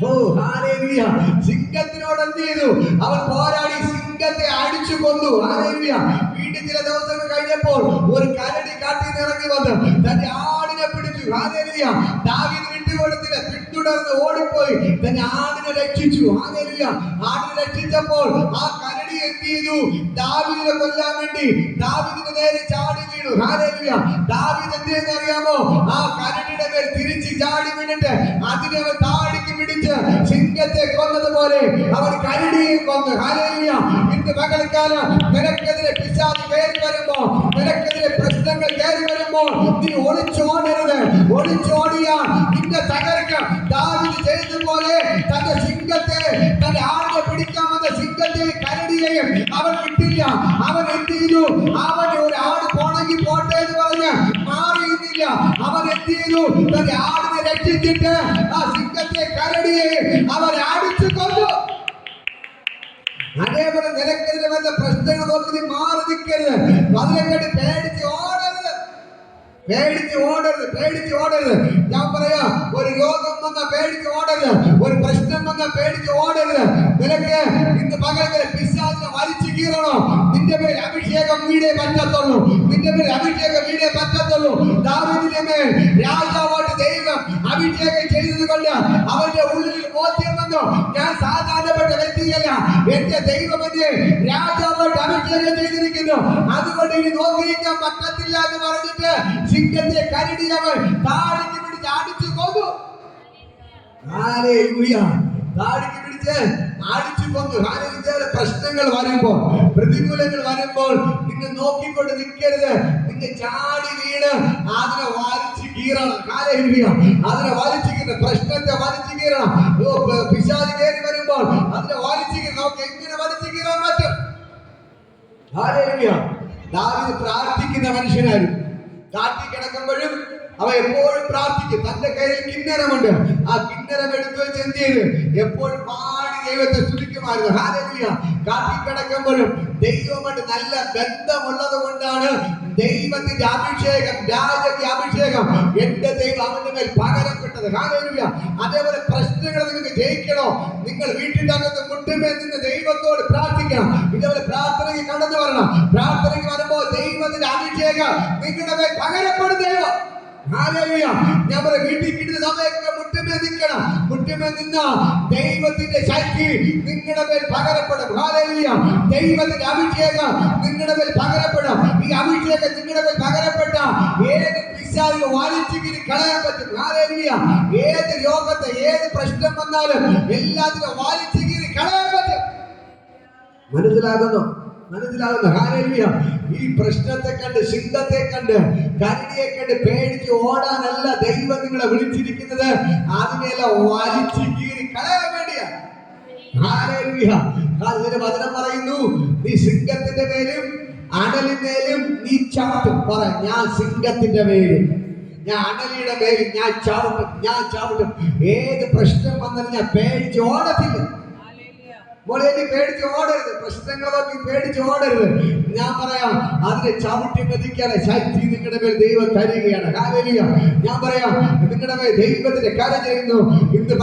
ഓ ഹല്ലേലൂയ. സിംഹത്തിനോട് എന്ത് ചെയ്തു? അവൻ പോരാടി സിംഹത്തെ അടിച്ചു കൊന്നു. ഹല്ലേലൂയ. വീണ്ടും ചില ദിവസങ്ങൾ കഴിഞ്ഞപ്പോൾ ഒരു കരടി കാട്ടിൽ ഇറങ്ങി വന്ന് തന്റെ ആടിനെ പിടിച്ചു. ഹല്ലേലൂയ. ദാവീദ് വിട്ടുകൊടുത്തില്ല, പിന്തുടർന്ന് ഓടിപ്പോയി തന്റെ ആടിനെ രക്ഷിച്ചു. ഹല്ലേലൂയ. ആടിനെ രക്ഷിച്ചപ്പോൾ ആ കരടി എന്ത് ചെയ്തു? ദാവീദിനെ കൊല്ലാൻ വേണ്ടി ദാവീദിന്റെ നേരെ ചാടി വീണു. ഹല്ലേലൂയ. ദാവീദ് എന്ത് ചെയ്യുന്ന അറിയാമോ? ആ കരടിയുടെ മേൽ തിരിച്ച് ചാടി വീണിട്ട് അതിനെ അവൻ താടിക്ക് പിടിച്ച് സിംഹത്തെ കൊന്നതുപോലെ അവൻ കരടിയെ കൊന്നു. ഹല്ലേലൂയ. ഇന്ന് പകൽക്കാലം നിനക്കെതിരെ പിശാച് കയറി വരുമ്പോ, നിനക്കെതിരെ പ്രശ്നങ്ങൾ കയറി വരുമ്പോൾ നീ ഒളിച്ചോടരുത്. ഒളിച്ചോടിയാൽ നിന്നെ തകർക്കാം. ദാവീദ് ചെയ്തതുപോലെ തന്റെ സിംഹത്തെ, തന്റെ ആടിനെ പിടിക്കാൻ വന്ന സിംഹത്തെയും കരടിയെയും അവൻ വിട്ടില്ല. അവൻ എന്ത് ചെയ്തു? അവൻ ഒരു ആട് പോണെങ്കിൽ പോട്ടെ എന്ന് പറഞ്ഞ് മാറിയില്ല. അവൻ എന്ത് ചെയ്തു? തന്റെ ആടിനെ രക്ഷിച്ചിട്ട് ആ സിംഹത്തെ കരടിയെയും അവൻ അടിച്ചു കൊന്നു. അതേപോലെ നിനക്കെതിരെ വന്ന പ്രശ്നങ്ങൾ നോക്കി നീ മാറി നിൽക്കരുത്. അതിനെക്കാട്ടി പേടിച്ച് ഓടരുത്. പേടിച്ച് ഓടരുത്. പേടിച്ച് ഓടരുത്. ഞാൻ പറയാ, ഒരു രോഗം വന്നാൽ പേടിച്ച് ഓടരുത്. ഒരു പ്രശ്നം വന്നാൽ പേടിച്ച് ഓടരുത്. നിനക്ക് ഇന്ന് പകരം പിശാചിനെ വലിച്ചു കീറണോ? നിന്റെ മേൽ അഭിഷേകം വീടേ പറ്റത്തുള്ളൂ. നിന്റെ മേൽ അഭിഷേകം വീടേ പറ്റത്തുള്ളൂ. ദാവീദിന്റെ മേൽ രാജാവായിട്ട് ദൈവം അഭിഷേകം ചെയ്തത് കൊണ്ട് അവന്റെ ഉള്ളിൽ ബോധ്യം വന്നു, ഞാൻ സാധാരണപ്പെട്ട വ്യക്തിയല്ല, എന്റെ ദൈവം എന്നെ രാജാവായിട്ട് അഭിഷേകം ചെയ്തിരിക്കുന്നു, അതുകൊണ്ട് ഇനി നോക്കിയിരിക്കാൻ പറ്റത്തില്ല എന്ന് പറഞ്ഞിട്ട് സിംഹത്തെ കരടി അവൻ താടിക്ക് പിടിച്ച് അടിച്ചു കൊന്നു. ഹല്ലേലൂയ. താടിക്ക് പിടിച്ച് അടിച്ചു കൊന്നു. ഹല്ലേലൂയ. പ്രശ്നങ്ങൾ വരുമ്പോൾ, പ്രതികൂലങ്ങൾ വരുമ്പോൾ നിങ്ങൾ നോക്കിക്കൊണ്ട് നിൽക്കരുത്. നിങ്ങൾ ചാടി വീണ് അതിനെ വലിച്ചു കീറണം. ഹല്ലേലൂയ. അതിനെ വലിച്ചു കീറണം. പ്രശ്നത്തെ വലിച്ചു കീറണം. പിശാച് കയറി വരുമ്പോൾ അതിനെ വലിച്ചു കീറണം. നമുക്ക് എങ്ങനെ വലിച്ചു കീറാൻ പറ്റും? ഹല്ലേലൂയ. ദാവീദ് പ്രാർത്ഥിക്കുന്ന മനുഷ്യനായിരുന്നു. കാട്ടി കിടക്കുമ്പോഴും അവ എപ്പോഴും പ്രാർത്ഥിക്കും. തന്റെ കയ്യിൽ കിന്നരമുണ്ട്. ആ കിന്നരം എടുത്തു വെച്ച് എന്ത് ചെയ്ത് എപ്പോഴും പാടി ദൈവത്തെ സ്തുതിക്കുമായിരുന്നു. ഹല്ലേലൂയ. കാട്ടി കിടക്കുമ്പോഴും ദൈവമായിട്ട് നല്ല ബന്ധമുള്ളത് കൊണ്ടാണ് ദൈവത്തിന്റെ അഭിഷേകം, രാജകീയ അഭിഷേകം എന്റെ ദൈവം അവന്റെ മേൽ പകരപ്പെട്ടത്. ഹല്ലേലൂയ. അതേപോലെ പ്രശ്നങ്ങൾ നിങ്ങൾക്ക് ജയിക്കണോ? നിങ്ങൾ വീട്ടിനകത്ത് മുട്ടുമേൽ നിന്ന് ദൈവത്തോട് പ്രാർത്ഥിക്കണം. ഇതേപോലെ പ്രാർത്ഥനയ്ക്ക് കടന്നു വരണം. പ്രാർത്ഥനയ്ക്ക് വരുമ്പോൾ ദൈവത്തിന്റെ അഭിഷേകം നിങ്ങളുടെ മേൽ പകരപ്പെടും. ദൈവം ഹല്ലേലൂയ. ഞാൻ പറയാം, വീട്ടിൽ കിട്ടുന്ന സമയത്ത് മുട്ടുമേൽ നിൽക്കണം. മുട്ടുമേൽ നിന്ന ദൈവത്തിന്റെ ശക്തി നിങ്ങളുടെ മേൽ പകരപ്പെടും. ഹല്ലേലൂയ. ദൈവത്തിന്റെ അഭിഷേകം നിങ്ങളുടെ മേൽ പകരപ്പെടും. ഈ അഭിഷേകം നിങ്ങളുടെ മേൽ പകരപ്പെട്ട ഏത് പിശാചിനെ വലിച്ചു കീറി കളയാൻ പറ്റും. ഹല്ലേലൂയ. ഏത് രോഗത്തെ, ഏത് പ്രശ്നം വന്നാലും എല്ലാത്തിനും വലിച്ചു കീറി കളയാൻ പറ്റും. മനസ്സിലാകുന്നു? മനസ്സിലാകുന്നു? ഹല്ലേലൂയ. ഈ പ്രശ്നത്തെ കണ്ട്, സിംഹത്തെ കണ്ട്, കരടിയെ കണ്ട് പേടിച്ച് ഓടാനല്ല ദൈവം നിങ്ങളെ വിളിച്ചിരിക്കുന്നത്. അതിനെല്ലാം വലിച്ചു കീറി കളയാൻ വേണ്ടിയാണ്. ഹല്ലേലൂയ. അതിന് വചനം പറയുന്നു, നീ സിംഹത്തിന്റെ മേലും അണലിന്മേലും നീ ചവിട്ടും. പറ, ഞാൻ സിംഹത്തിന്റെ മേലും, ഞാൻ അണലിയുടെ മേലും ഞാൻ ചവിട്ടും. ഞാൻ ചവിട്ടും. ഏത് പ്രശ്നം വന്നാലും ഞാൻ പേടിച്ച് ഓടത്തില്ല. മോളെ, നീ പേടിച്ച് ഓടരുത്. പ്രശ്നങ്ങളൊക്കെ പേടിച്ച് ഓടരുത്. ഞാൻ പറയാം, അതിനെ ചവിട്ടി മെതിക്കാതെ ശക്തി നിങ്ങളുടെ മേൽ ദൈവം തരികയാണ്. ഹല്ലേലൂയ. ഞാൻ പറയാം, നിങ്ങളുടെ മേൽ ദൈവത്തിന്റെ കര ചെയ്യുന്നു. ഇന്ന്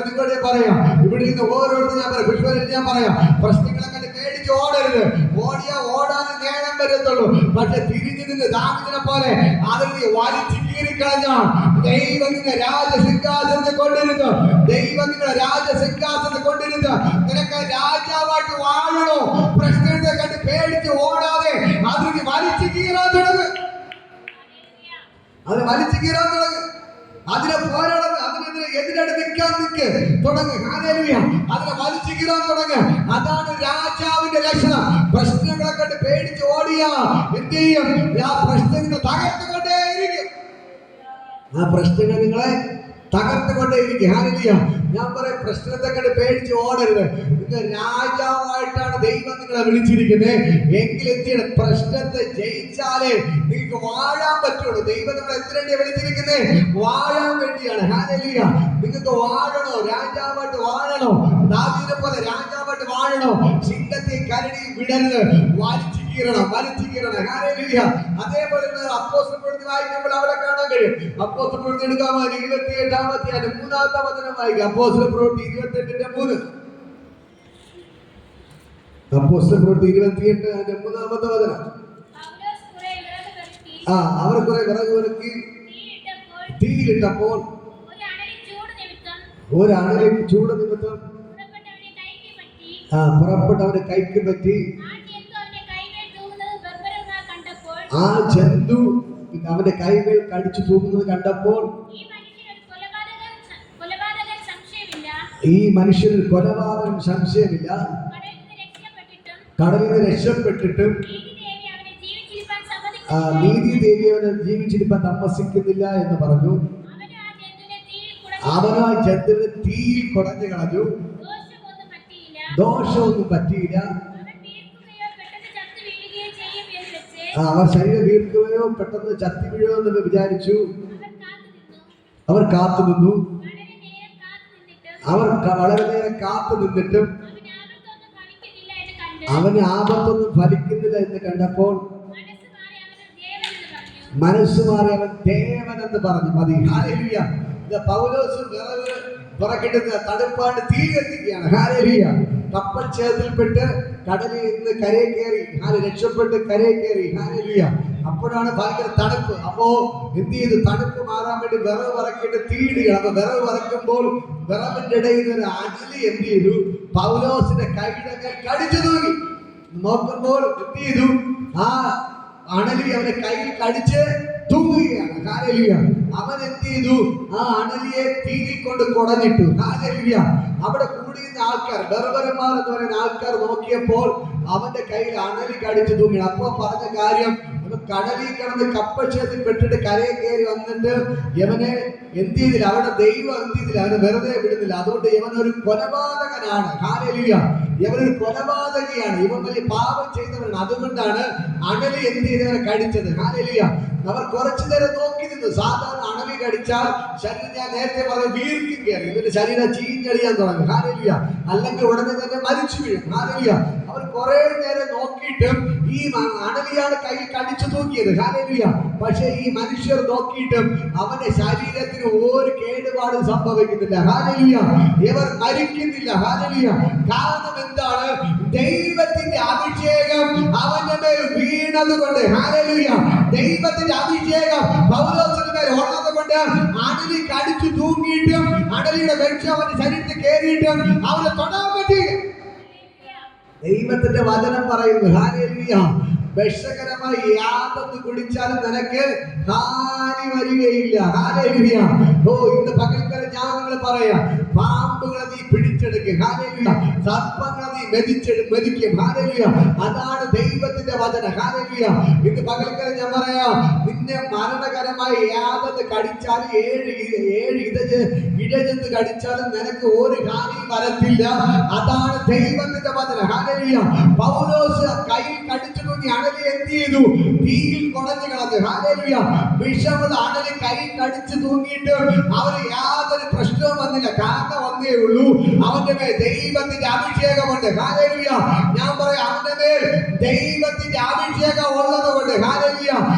നിങ്ങളുടെ പറയാം, ഇവിടെ നിന്ന് ഓരോരുത്തരും ഞാൻ പറയാം, വിഷ്വലിൽ ഞാൻ പറയാം, പ്രശ്നങ്ങളെ കണ്ട് പേടിച്ച് ഓടരുത്. ഓടിയാ ഓടാനും നേരം വരത്തുള്ളൂ. പക്ഷെ തിരിഞ്ഞു നിന്ന് ദാവീദിനെ പോലെ അതിനെ വലിച്ചു കീറിക്കളഞ്ഞാൽ ദൈവം നിന്നെ രാജസിംഹാസനത്തിൽ കൊണ്ടിരുന്നു. ദൈവം നിങ്ങളെ രാജസിംഹാസനത്തിൽ കൊണ്ടിരുന്നു. നിനക്ക് രാജാവായിട്ട് വാഴണോ? പ്രശ്നത്തെ കണ്ട് പേടിച്ച് ഓടാതെ അതിന് വലിച്ചു കീറാൻ തുടങ്ങ്. അത് വലിച്ചു കീറാൻ തുടങ്ങ്. അതിനെ പോരാടണം. അതിനെതിരെ എതിരടി നിൽക്കാൻ നിൽക്ക് തുടങ്ങ്. ഹല്ലേലൂയ. അതിനെ വലിച്ചു കീറാൻ തുടങ്ങ്. അതാണ് രാജാവിന്റെ ലക്ഷണം. പ്രശ്നങ്ങളെ കണ്ട് പേടിച്ച് ഓടിയാ എന്ത് ചെയ്യും? ആ പ്രശ്നങ്ങൾ തകർത്തുകൊണ്ടേയിരിക്കും. ആ പ്രശ്നങ്ങൾ നിങ്ങളെ തകർത്തുകൊണ്ടേയിരിക്കും. ഹല്ലേലൂയ. ഞാൻ പറയാം, പ്രശ്നത്തെ കണ്ട് പേടിച്ച് ഓടരുത്. നിങ്ങൾ രാജാവായിട്ടാണ് ദൈവം നിങ്ങളെ വിളിച്ചിരിക്കുന്നത്. എങ്കിൽ എന്ത് ചെയ്യണം? പ്രശ്നത്തെ ജയിച്ചാലേ നിങ്ങൾക്ക് വാഴാൻ പറ്റുള്ളൂ. ദൈവം നിങ്ങളെ എന്തിനാണ് വിളിച്ചിരിക്കുന്നത്? വാഴാൻ വേണ്ടിയാണ്. ഹല്ലേലൂയ. നിങ്ങൾക്ക് വാഴണോ? രാജാവായിട്ട് വാഴണോ? ദാവീദിനെ പോലെ രാജാവായിട്ട് വാഴണോ? സിംഹത്തെ കരടി വിടരുത്. വലിച്ചു കീറണം. വലിച്ചു കീറണം. ഹല്ലേലൂയ. അതേപോലെ അപ്പോസ്തല പ്രവൃത്തി വായിക്കുമ്പോൾ അവിടെ കാണാൻ കഴിയും. അപ്പോസ്തല പ്രവൃത്തി എടുക്കാമോ? 28-ാമത്തെ 3-ാമത്തെ വചനം വായിക്കാം. അപ്പോസ്തല പ്രവൃത്തി 28-3. അപ്പോസ്തല പ്രവൃത്തി 28-3-ാമത്തെ വചനം. അവർ കുറെ വിറക് പെറുക്കി തീയിലിട്ടപ്പോൾ ഒരു അണലിൻ ചൂട് നിമിത്തം പുറപ്പെട്ടവന്റെ കൈക്ക് പറ്റി ആ ജന്തു അവന്റെ കൈകൾ കടിച്ചു തൂങ്ങുന്നത് കണ്ടപ്പോൾ ഈ മനുഷ്യന് കൊലപാതകം സംശയമില്ല. കടലിൽ നിന്ന് രക്ഷപ്പെട്ടിട്ടും നീതി ദേവി അവനെ ജീവിച്ചിരിക്കാൻ താമസിക്കുന്നില്ല എന്ന് പറഞ്ഞു. അവനാ ജന്തുവിനെ തീയിൽ കുടഞ്ഞു കളഞ്ഞു. ദോഷമൊന്നും പറ്റിയില്ല. അവർ ശരീരം വീർക്കുകയോ പെട്ടെന്ന് ചത്തി വീഴുകയോ എന്ന് വിചാരിച്ചു. അവർ കാത്തു നിന്നു. അവർ വളരെ നേരം കാത്തു നിന്നിട്ടും അവന് ആപത്തൊന്നും ഫലിക്കുന്നില്ല എന്ന് കണ്ടപ്പോൾ മനസ്സ് മാറി അവൻ ദേവൻ എന്ന് പറഞ്ഞു. മതി. ഹല്ലേലൂയ. പൗലോസ് വിറവ് പുറക്കിട്ടുന്ന തണുപ്പാണ്ട് തീ കത്തിക്കുകയാണ്. ഹല്ലേലൂയ. കപ്പൽ ഛേദത്തിൽപ്പെട്ട് കടലിൽ നിന്ന് കരയെ കയറി, രക്ഷപ്പെട്ട് കരയെ കയറി. ഹല്ലേലൂയ. അപ്പോഴാണ് ഭയങ്കര തണുപ്പ്. അപ്പോ എന്ത് ചെയ്തു? തണുപ്പ് മാറാൻ വേണ്ടി വിറവ് പറക്കിയിട്ട് തീയിടുകയാണ്. അപ്പൊ വിറവ് പറക്കുമ്പോൾ വിറവിന്റെ ഇടയിൽ ഒരു അണലി എന്ത് ചെയ്തു? പൗലോസിന്റെ കൈയുടെ മേൽ കടിച്ചു തൂങ്ങി. നോക്കുമ്പോൾ എന്ത് ചെയ്തു? ആ അണലി അവന്റെ കയ്യിൽ കടിച്ച് തൂങ്ങുകയാണ്. ഹല്ലേലൂയ. അവൻ എന്ത് ചെയ്തു? ആ അണലിയെ തീയിൽ കൊണ്ട് കുടഞ്ഞിട്ടു. ഹല്ലേലൂയ. അവിടെ കൂടിയിരുന്ന ആൾക്കാർ, ബർബരന്മാർ എന്ന് പറയുന്ന ആൾക്കാർ നോക്കിയപ്പോൾ അവന്റെ കയ്യിൽ അണലി കടിച്ചു തൂങ്ങി. അപ്പൊ പറഞ്ഞ കാര്യം, കടലിൽ കിടന്ന് കപ്പക്ഷേത്രത്തിൽ പെട്ടിട്ട് കരയെ കയറി വന്നിട്ട് യവനെ എന്ത് ചെയ്തില്ല? അവിടെ ദൈവം എന്ത് ചെയ്തില്ല? അവനെ വെറുതെ വിടുന്നില്ല. അതുകൊണ്ട് ഇവൻ ഒരു കൊലപാതകനാണ്. ഹല്ലേലൂയ. ഇവനൊരു കൊലപാതകയാണ്. ഇവൻ വലിയ പാപം ചെയ്തവനാണ്. അതുകൊണ്ടാണ് അണലി എന്ത് ചെയ്തവനെ കടിച്ചത്. ഹല്ലേലൂയ. അവർ കുറച്ചു നേരം നോക്കി നിന്നു. സാധാരണ അണലി കടിച്ചാൽ ശരീരം, ഞാൻ നേരത്തെ പറഞ്ഞ, വീർക്കും കയറി, എന്നിട്ട് ശരീരം ചീഞ്ഞടിയാൻ തുടങ്ങും. ഹല്ലേലൂയ. അല്ലെങ്കിൽ ഉടനെ തന്നെ മരിച്ചു വീഴും. ഹല്ലേലൂയ. അവർ കുറെ നേരം നോക്കിയിട്ടും ഈ അണലിയാണ് കയ്യിൽ കടിച്ചു തൂക്കിയത്. ഹല്ലേലൂയ. പക്ഷെ ഈ മനുഷ്യർ നോക്കിയിട്ടും അവന്റെ ശരീരത്തിന് ഒരു കേടുപാടും സംഭവിക്കുന്നില്ല. ഹല്ലേലൂയ. ഇവർ മരിക്കുന്നില്ല. ഹല്ലേലൂയ. കാരണം എന്താണ്? ദൈവത്തിന്റെ അഭിഷേകം അവന്റെ മേൽ വീണത് കൊണ്ട്. ഹല്ലേലൂയ. ദൈവത്തിന്റെ അഭിഷേകം പൗലോസിന്റെ മേൽ ഉള്ളത് കൊണ്ട് അണലി കടിച്ചു തൂങ്ങിയിട്ടും അണലിയുടെ വിഷം അവന്റെ ശരീരത്തിൽ കയറിയിട്ടും അവനെ തൊടാൻ പറ്റി. ദൈവത്തിന്റെ വചനം പറയുന്നു. ഹല്ലേലൂയ. വിഷകരമായി യാതൊന്ന് കുടിച്ചാലും നിനക്ക് ഹാനി വരികയില്ല. ഹല്ലേലൂയ. ഓ, ഇന്ന് പകൽക്കാലം ഞാൻ നിങ്ങൾ പറയാം, പാമ്പുകളെ നീ പിടിച്ചെടുക്കും. ഹല്ലേലൂയ. സർപ്പങ്ങളെ നീ മെതിക്കും. ഹല്ലേലൂയ. അതാണ് ദൈവത്തിന്റെ വചനം. ഹല്ലേലൂയ. ഇന്ന് പകൽക്കാലം ഞാൻ പറയാം, നിന്നെ മരണകരമായി യാതൊന്ന് കടിച്ചാലും, ഏഴ് ഇഴജന്ത് കടിച്ചാലും നിനക്ക് ഒരു ഹാനിയും വരത്തില്ല. അതാണ് ദൈവത്തിന്റെ വചനം. ഹല്ലേലൂയ. പൗലോസ് കയ്യിൽ കടിച്ചു തൂങ്ങി അണലി എന്ത് ചെയ്തു? തീയിൽ കുടഞ്ഞു കളഞ്ഞു. ഹല്ലേലൂയ. വിഷമുള്ള അണലി കൈ കടിച്ചു തൂങ്ങിയിട്ട് അവന് യാതൊരു പ്രശ്നവും വന്നില്ല. കാരണം വന്നേ ഉള്ളൂ, അവന്റെ മേൽ ദൈവത്തിന്റെ അഭിഷേകമുണ്ട്. ഹല്ലേലൂയ. ഞാൻ പറയാം, അവന്റെ മേൽ ദൈവത്തിന്റെ അഭിഷേകം ഉള്ളത് കൊണ്ട് ഹല്ലേലൂയ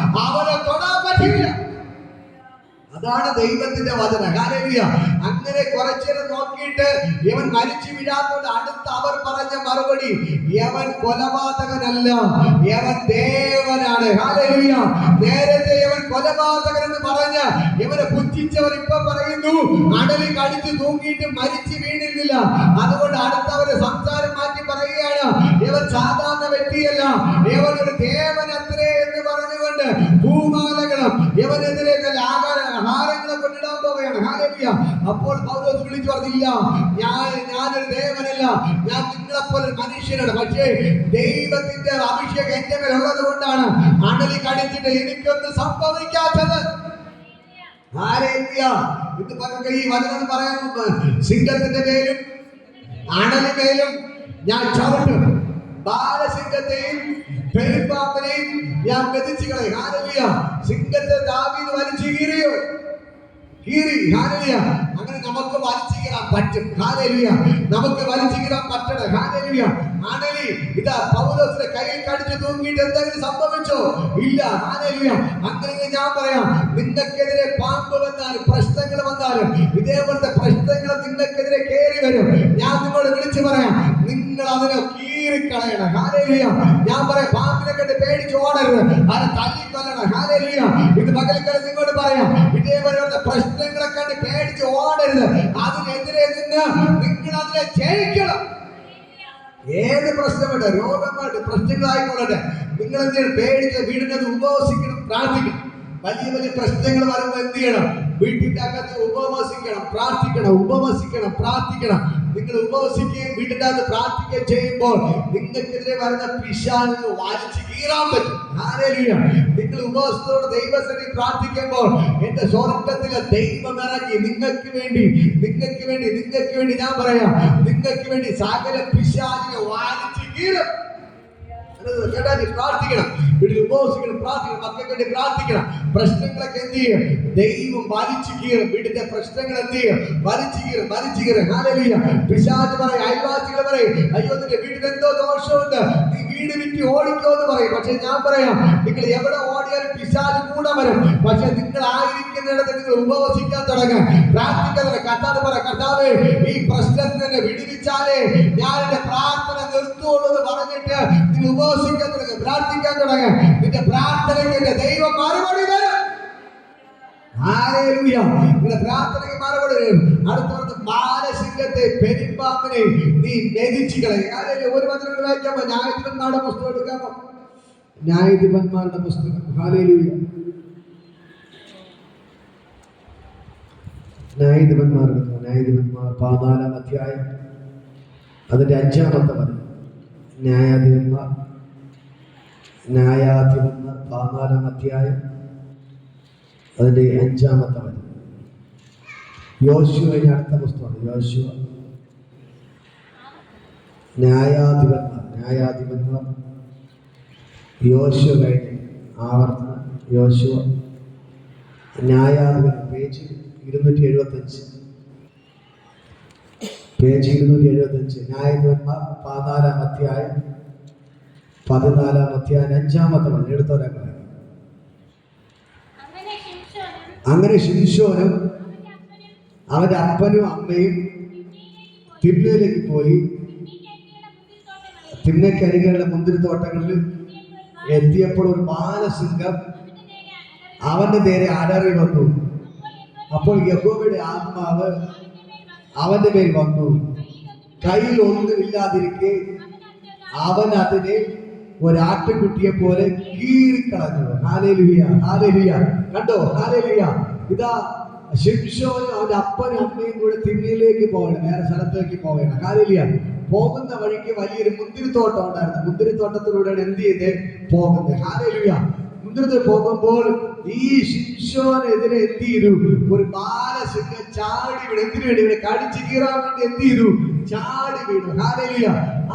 അവനെ തൊടാൻ പറ്റില്ല. അതാണ് ദൈവത്തിന്റെ വചനം. ഹല്ലേലൂയ. അങ്ങനെ കുറച്ചേരം നോക്കിയിട്ട് ഇവൻ മരിച്ചു വീഴാത്തോണ്ട് അടുത്ത് അവർ പറഞ്ഞ മറുപടി, യവൻ കൊലപാതകനല്ല, യവൻ ദേവനാണ്. ഹല്ലേലൂയ. നേരത്തെ ഇവൻ കൊലപാതകൻ എന്ന് പറഞ്ഞ ഇവനെ പുച്ഛിച്ചവർ ഇപ്പൊ പറയുന്നു അണലി കടിച്ചു തൂങ്ങിയിട്ട് മരിച്ചു വീണിരുന്നില്ല. അതുകൊണ്ട് അടുത്തവര് സംസാരം മാറ്റി പറയുകയാണ്, ഇവൻ സാധാരണ വ്യക്തിയല്ല, ഇവൻ ഒരു ദേവൻ അത്രേ എന്ന് പറഞ്ഞുകൊണ്ട് ഭൂമാലകളും ഇവനെതിരെ ആഹാരങ്ങളെ കൊണ്ടിടാൻ പോവുകയാണ്. ഹല്ലേലൂയ. അപ്പോൾ പൗലോസ് വിളിച്ചു പറഞ്ഞില്ല, ഞാനൊരു ദേവനല്ല, ഞാൻ നിങ്ങളെപ്പോലെ മനുഷ്യനാണ്. പക്ഷേ ദൈവത്തിന്റെ അഭിഷേകം എന്റെ മേൽ ഉള്ളത് കൊണ്ടാണ് അണലി കടിച്ചിട്ട് എനിക്കൊന്നും സംഭവിക്കാത്തത്. ഹല്ലേലൂയ. ഇത് പകൽ ഈ വചനം പറയാൻ മുമ്പ് സിംഹത്തിന്റെ മേലും അണലി മേലും ഞാൻ ചവിട്ടും, ബാലസിംഹത്തെയും പെരുമ്പാമ്പിനെയും ഞാൻ മെതിച്ചു കളയും. ഹല്ലേലൂയ. സിംഹത്തെ ദാവീദ് വലിച്ചു കീറി. ഹല്ലേലൂയ. അങ്ങനെ നമുക്ക് വലിച്ചു കീറാൻ പറ്റും. ഹല്ലേലൂയ. നമുക്ക് വലിച്ചു കീറാൻ പറ്റണം. ഹല്ലേലൂയ. അണലി ഇതാ പൗലോസിന്റെ കയ്യിൽ കടിച്ചു തൂങ്ങിയിട്ട് എന്തെങ്കിലും സംഭവിച്ചോ? ഇല്ല. ഹല്ലേലൂയ. അങ്ങനെ ഞാൻ പറയാം, നിങ്ങൾക്കെതിരെ പാമ്പ് വന്നാലും പ്രശ്നങ്ങൾ വന്നാലും ഇതേപോലത്തെ പ്രശ്നങ്ങൾ നിങ്ങൾക്കെതിരെ കയറി വരും. ഞാൻ നിങ്ങളോട് വിളിച്ചു പറയാം, നിങ്ങൾ അതിനെ കീറിക്കളയണം. ഹല്ലേലൂയ. ഞാൻ പറയാം, പാമ്പിനെ കണ്ട് പേടിച്ച് ഓടരുത്, അതിനെ തല്ലിക്കൊല്ലണം. ഹല്ലേലൂയ. ഇത് പകൽക്കാലം നിങ്ങളോട് പറയാം, ഇതേപോലെയുള്ള പ്രശ്നങ്ങളെ കണ്ട് പേടിച്ച് ഓടരുത്, അതിനെതിരെ നിന്ന് നിങ്ങൾ അതിനെ ജയിക്കണം. ഏത് പ്രശ്നമുണ്ട്, രോഗമായിട്ട് പ്രശ്നങ്ങളായിക്കൊള്ളട്ടെ, നിങ്ങൾ എന്ത് ചെയ്യണം? പേടിച്ച് വീടിനത് ഉപവസിക്കണം, പ്രാർത്ഥിക്കണം. വലിയ വലിയ പ്രശ്നങ്ങൾ വരുമ്പോൾ എന്ത് ചെയ്യണം? വീട്ടിന്റെ അകത്ത് ഉപവസിക്കണം, പ്രാർത്ഥിക്കണം, ഉപവസിക്കണം, പ്രാർത്ഥിക്കണം. നിങ്ങൾ ഉപവസിക്കുകയും വീട്ടിന്റെ അകത്ത് പ്രാർത്ഥിക്കുകയും ചെയ്യുമ്പോൾ നിങ്ങൾക്കെതിരെ വരുന്ന പിശാചിനെ വലിച്ചു കീറാൻ പറ്റും. ഹല്ലേലൂയ. നിങ്ങൾ ഉപവസത്തോടെ ദൈവസന്നിധിയിൽ പ്രാർത്ഥിക്കുമ്പോൾ എന്റെ സ്വർഗ്ഗത്തിലെ ദൈവം ഇറങ്ങി നിങ്ങൾക്ക് വേണ്ടി ഞാൻ പറയാം, നിങ്ങൾക്ക് വേണ്ടി സകല പിശാചിനെ വലിച്ചു കീറും. പ്രാർത്ഥിക്കണം, വീട്ടിൽ ഉപവസിക്കണം, പ്രാർത്ഥിക്കണം, മക്കൾക്ക് വേണ്ടി പ്രാർത്ഥിക്കണം. പ്രശ്നങ്ങളൊക്കെ എന്ത് ചെയ്യും? ദൈവം വലിച്ചു കീറും. വീടിന്റെ പ്രശ്നങ്ങൾ എന്ത് ചെയ്യും? വലിച്ചു കീറും. ഹല്ലേലൂയ. പിശാച് പറയും, അയൽവാസികൾ പറയും, അയ്യോ നിന്റെ വീട്ടിൽ എന്തോ ദോഷമുണ്ട്, നീ വീട് വിറ്റ് ഓടിക്കോ എന്ന് പറയും. പക്ഷെ ഞാൻ പറയാം, നിങ്ങൾ എവിടെ ഓടിയാലും പിശാച് കൂടെ വരും. പക്ഷെ നിങ്ങൾ ആയിരിക്കുന്നിടത്ത് നിങ്ങൾ ഉപവസിക്കാൻ തുടങ്ങാൻ, പ്രാർത്ഥിക്കാൻ തുടങ്ങാൻ. കർത്താവേ, ഈ പ്രശ്നത്തിൽ നിന്ന് വിടുവിച്ചാലേ ഞാൻ എന്റെ പ്രാർത്ഥന നിർത്തുള്ളൂ എന്ന് പറഞ്ഞിട്ട് നിങ്ങൾ ഉപവസിക്കാൻ തുടങ്ങും, പ്രാർത്ഥിക്കാൻ തുടങ്ങും. നിന്റെ പ്രാർത്ഥനയ്ക്ക് എന്റെ ദൈവം മറുപടി തരും. ഹല്ലേലൂയ. നിന്റെ പ്രാർത്ഥനയ്ക്ക് മറുപടി തരും. അടുത്ത ബാലസിംഹത്തെ, പെരുമ്പാമ്പിനെ നീ മെതിച്ചു കളയും. ഹല്ലേലൂയ. ഒരു വചനം വായിക്കാമോ? ന്യായാധിപന്മാരുടെ പുസ്തകം എടുക്കാമോ? ന്യായാധിപന്മാരുടെ പുസ്തകം. ഹല്ലേലൂയ. ന്യായാധിപന്മാർ 14-ാം അധ്യായം അതിന്റെ 5-ാമത്തെ വചനം. ന്യായാധിപന്മാർ 14-ാം അധ്യായം അതിന്റെ 5-ാമത്തെ വചനം. യോശുവയുടെ അടുത്ത പുസ്തകമാണ് യോശുവ. ന്യായാധിപന്മാർ യോശുവ കഴിഞ്ഞ് ആവർത്തനം. യോശുവ ന്യായാധിപൻ, പേജ് 275. ന്യായാധിപന്മാർ 14-ാം അധ്യായം 14-ാം അധ്യായം 5-ാമത്തെ വചനം എടുത്തോരാ. അങ്ങനെ ശിംശോനും അവന്റെ അപ്പനും അമ്മയും തിമ്നയിലേക്ക് പോയി. തിമ്നക്കരികളുടെ മുന്തിരിത്തോട്ടങ്ങളിൽ എത്തിയപ്പോൾ ഒരു ബാലസിംഹം അവന്റെ നേരെ അലറി വന്നു. അപ്പോൾ യഹോവയുടെ ആത്മാവ് അവന്റെ മേൽ വന്നു. കയ്യിൽ ഒന്നുമില്ലാതിരിക്കെ അവൻ അതിനെ ഒരാട്ടുകുട്ടിയെ പോലെ കീറിക്കളഞ്ഞു. ഹല്ലേലൂയ. കണ്ടോ? ഹല്ലേലൂയ. ഇതാ ശിംശോനും അവന്റെ അപ്പനും അമ്മയും കൂടെ തിമ്നയിലേക്ക് പോകണം, വേറെ സ്ഥലത്തേക്ക് പോകണം. ഹല്ലേലൂയ. പോകുന്ന വഴിക്ക് വലിയൊരു മുന്തിരിത്തോട്ടം ഉണ്ടായിരുന്നു. മുന്തിരിത്തോട്ടത്തിലൂടെയാണ് എന്ത് ചെയ്ത് പോകുന്നത്. ഹല്ലേലൂയ. മുന്തിരി പോകുമ്പോൾ ഈ ശിംശോനെതിരെ എന്ത് ചെയ്തു? ഒരു ബാലസിംഹം ചാടി വീണു. എന്തിനു വേണ്ടി? ഇവിടെ കടിച്ചു കീറാൻ വേണ്ടി എന്ത് ചെയ്തു? ചാടി വീണു. ഹല്ലേലൂയ.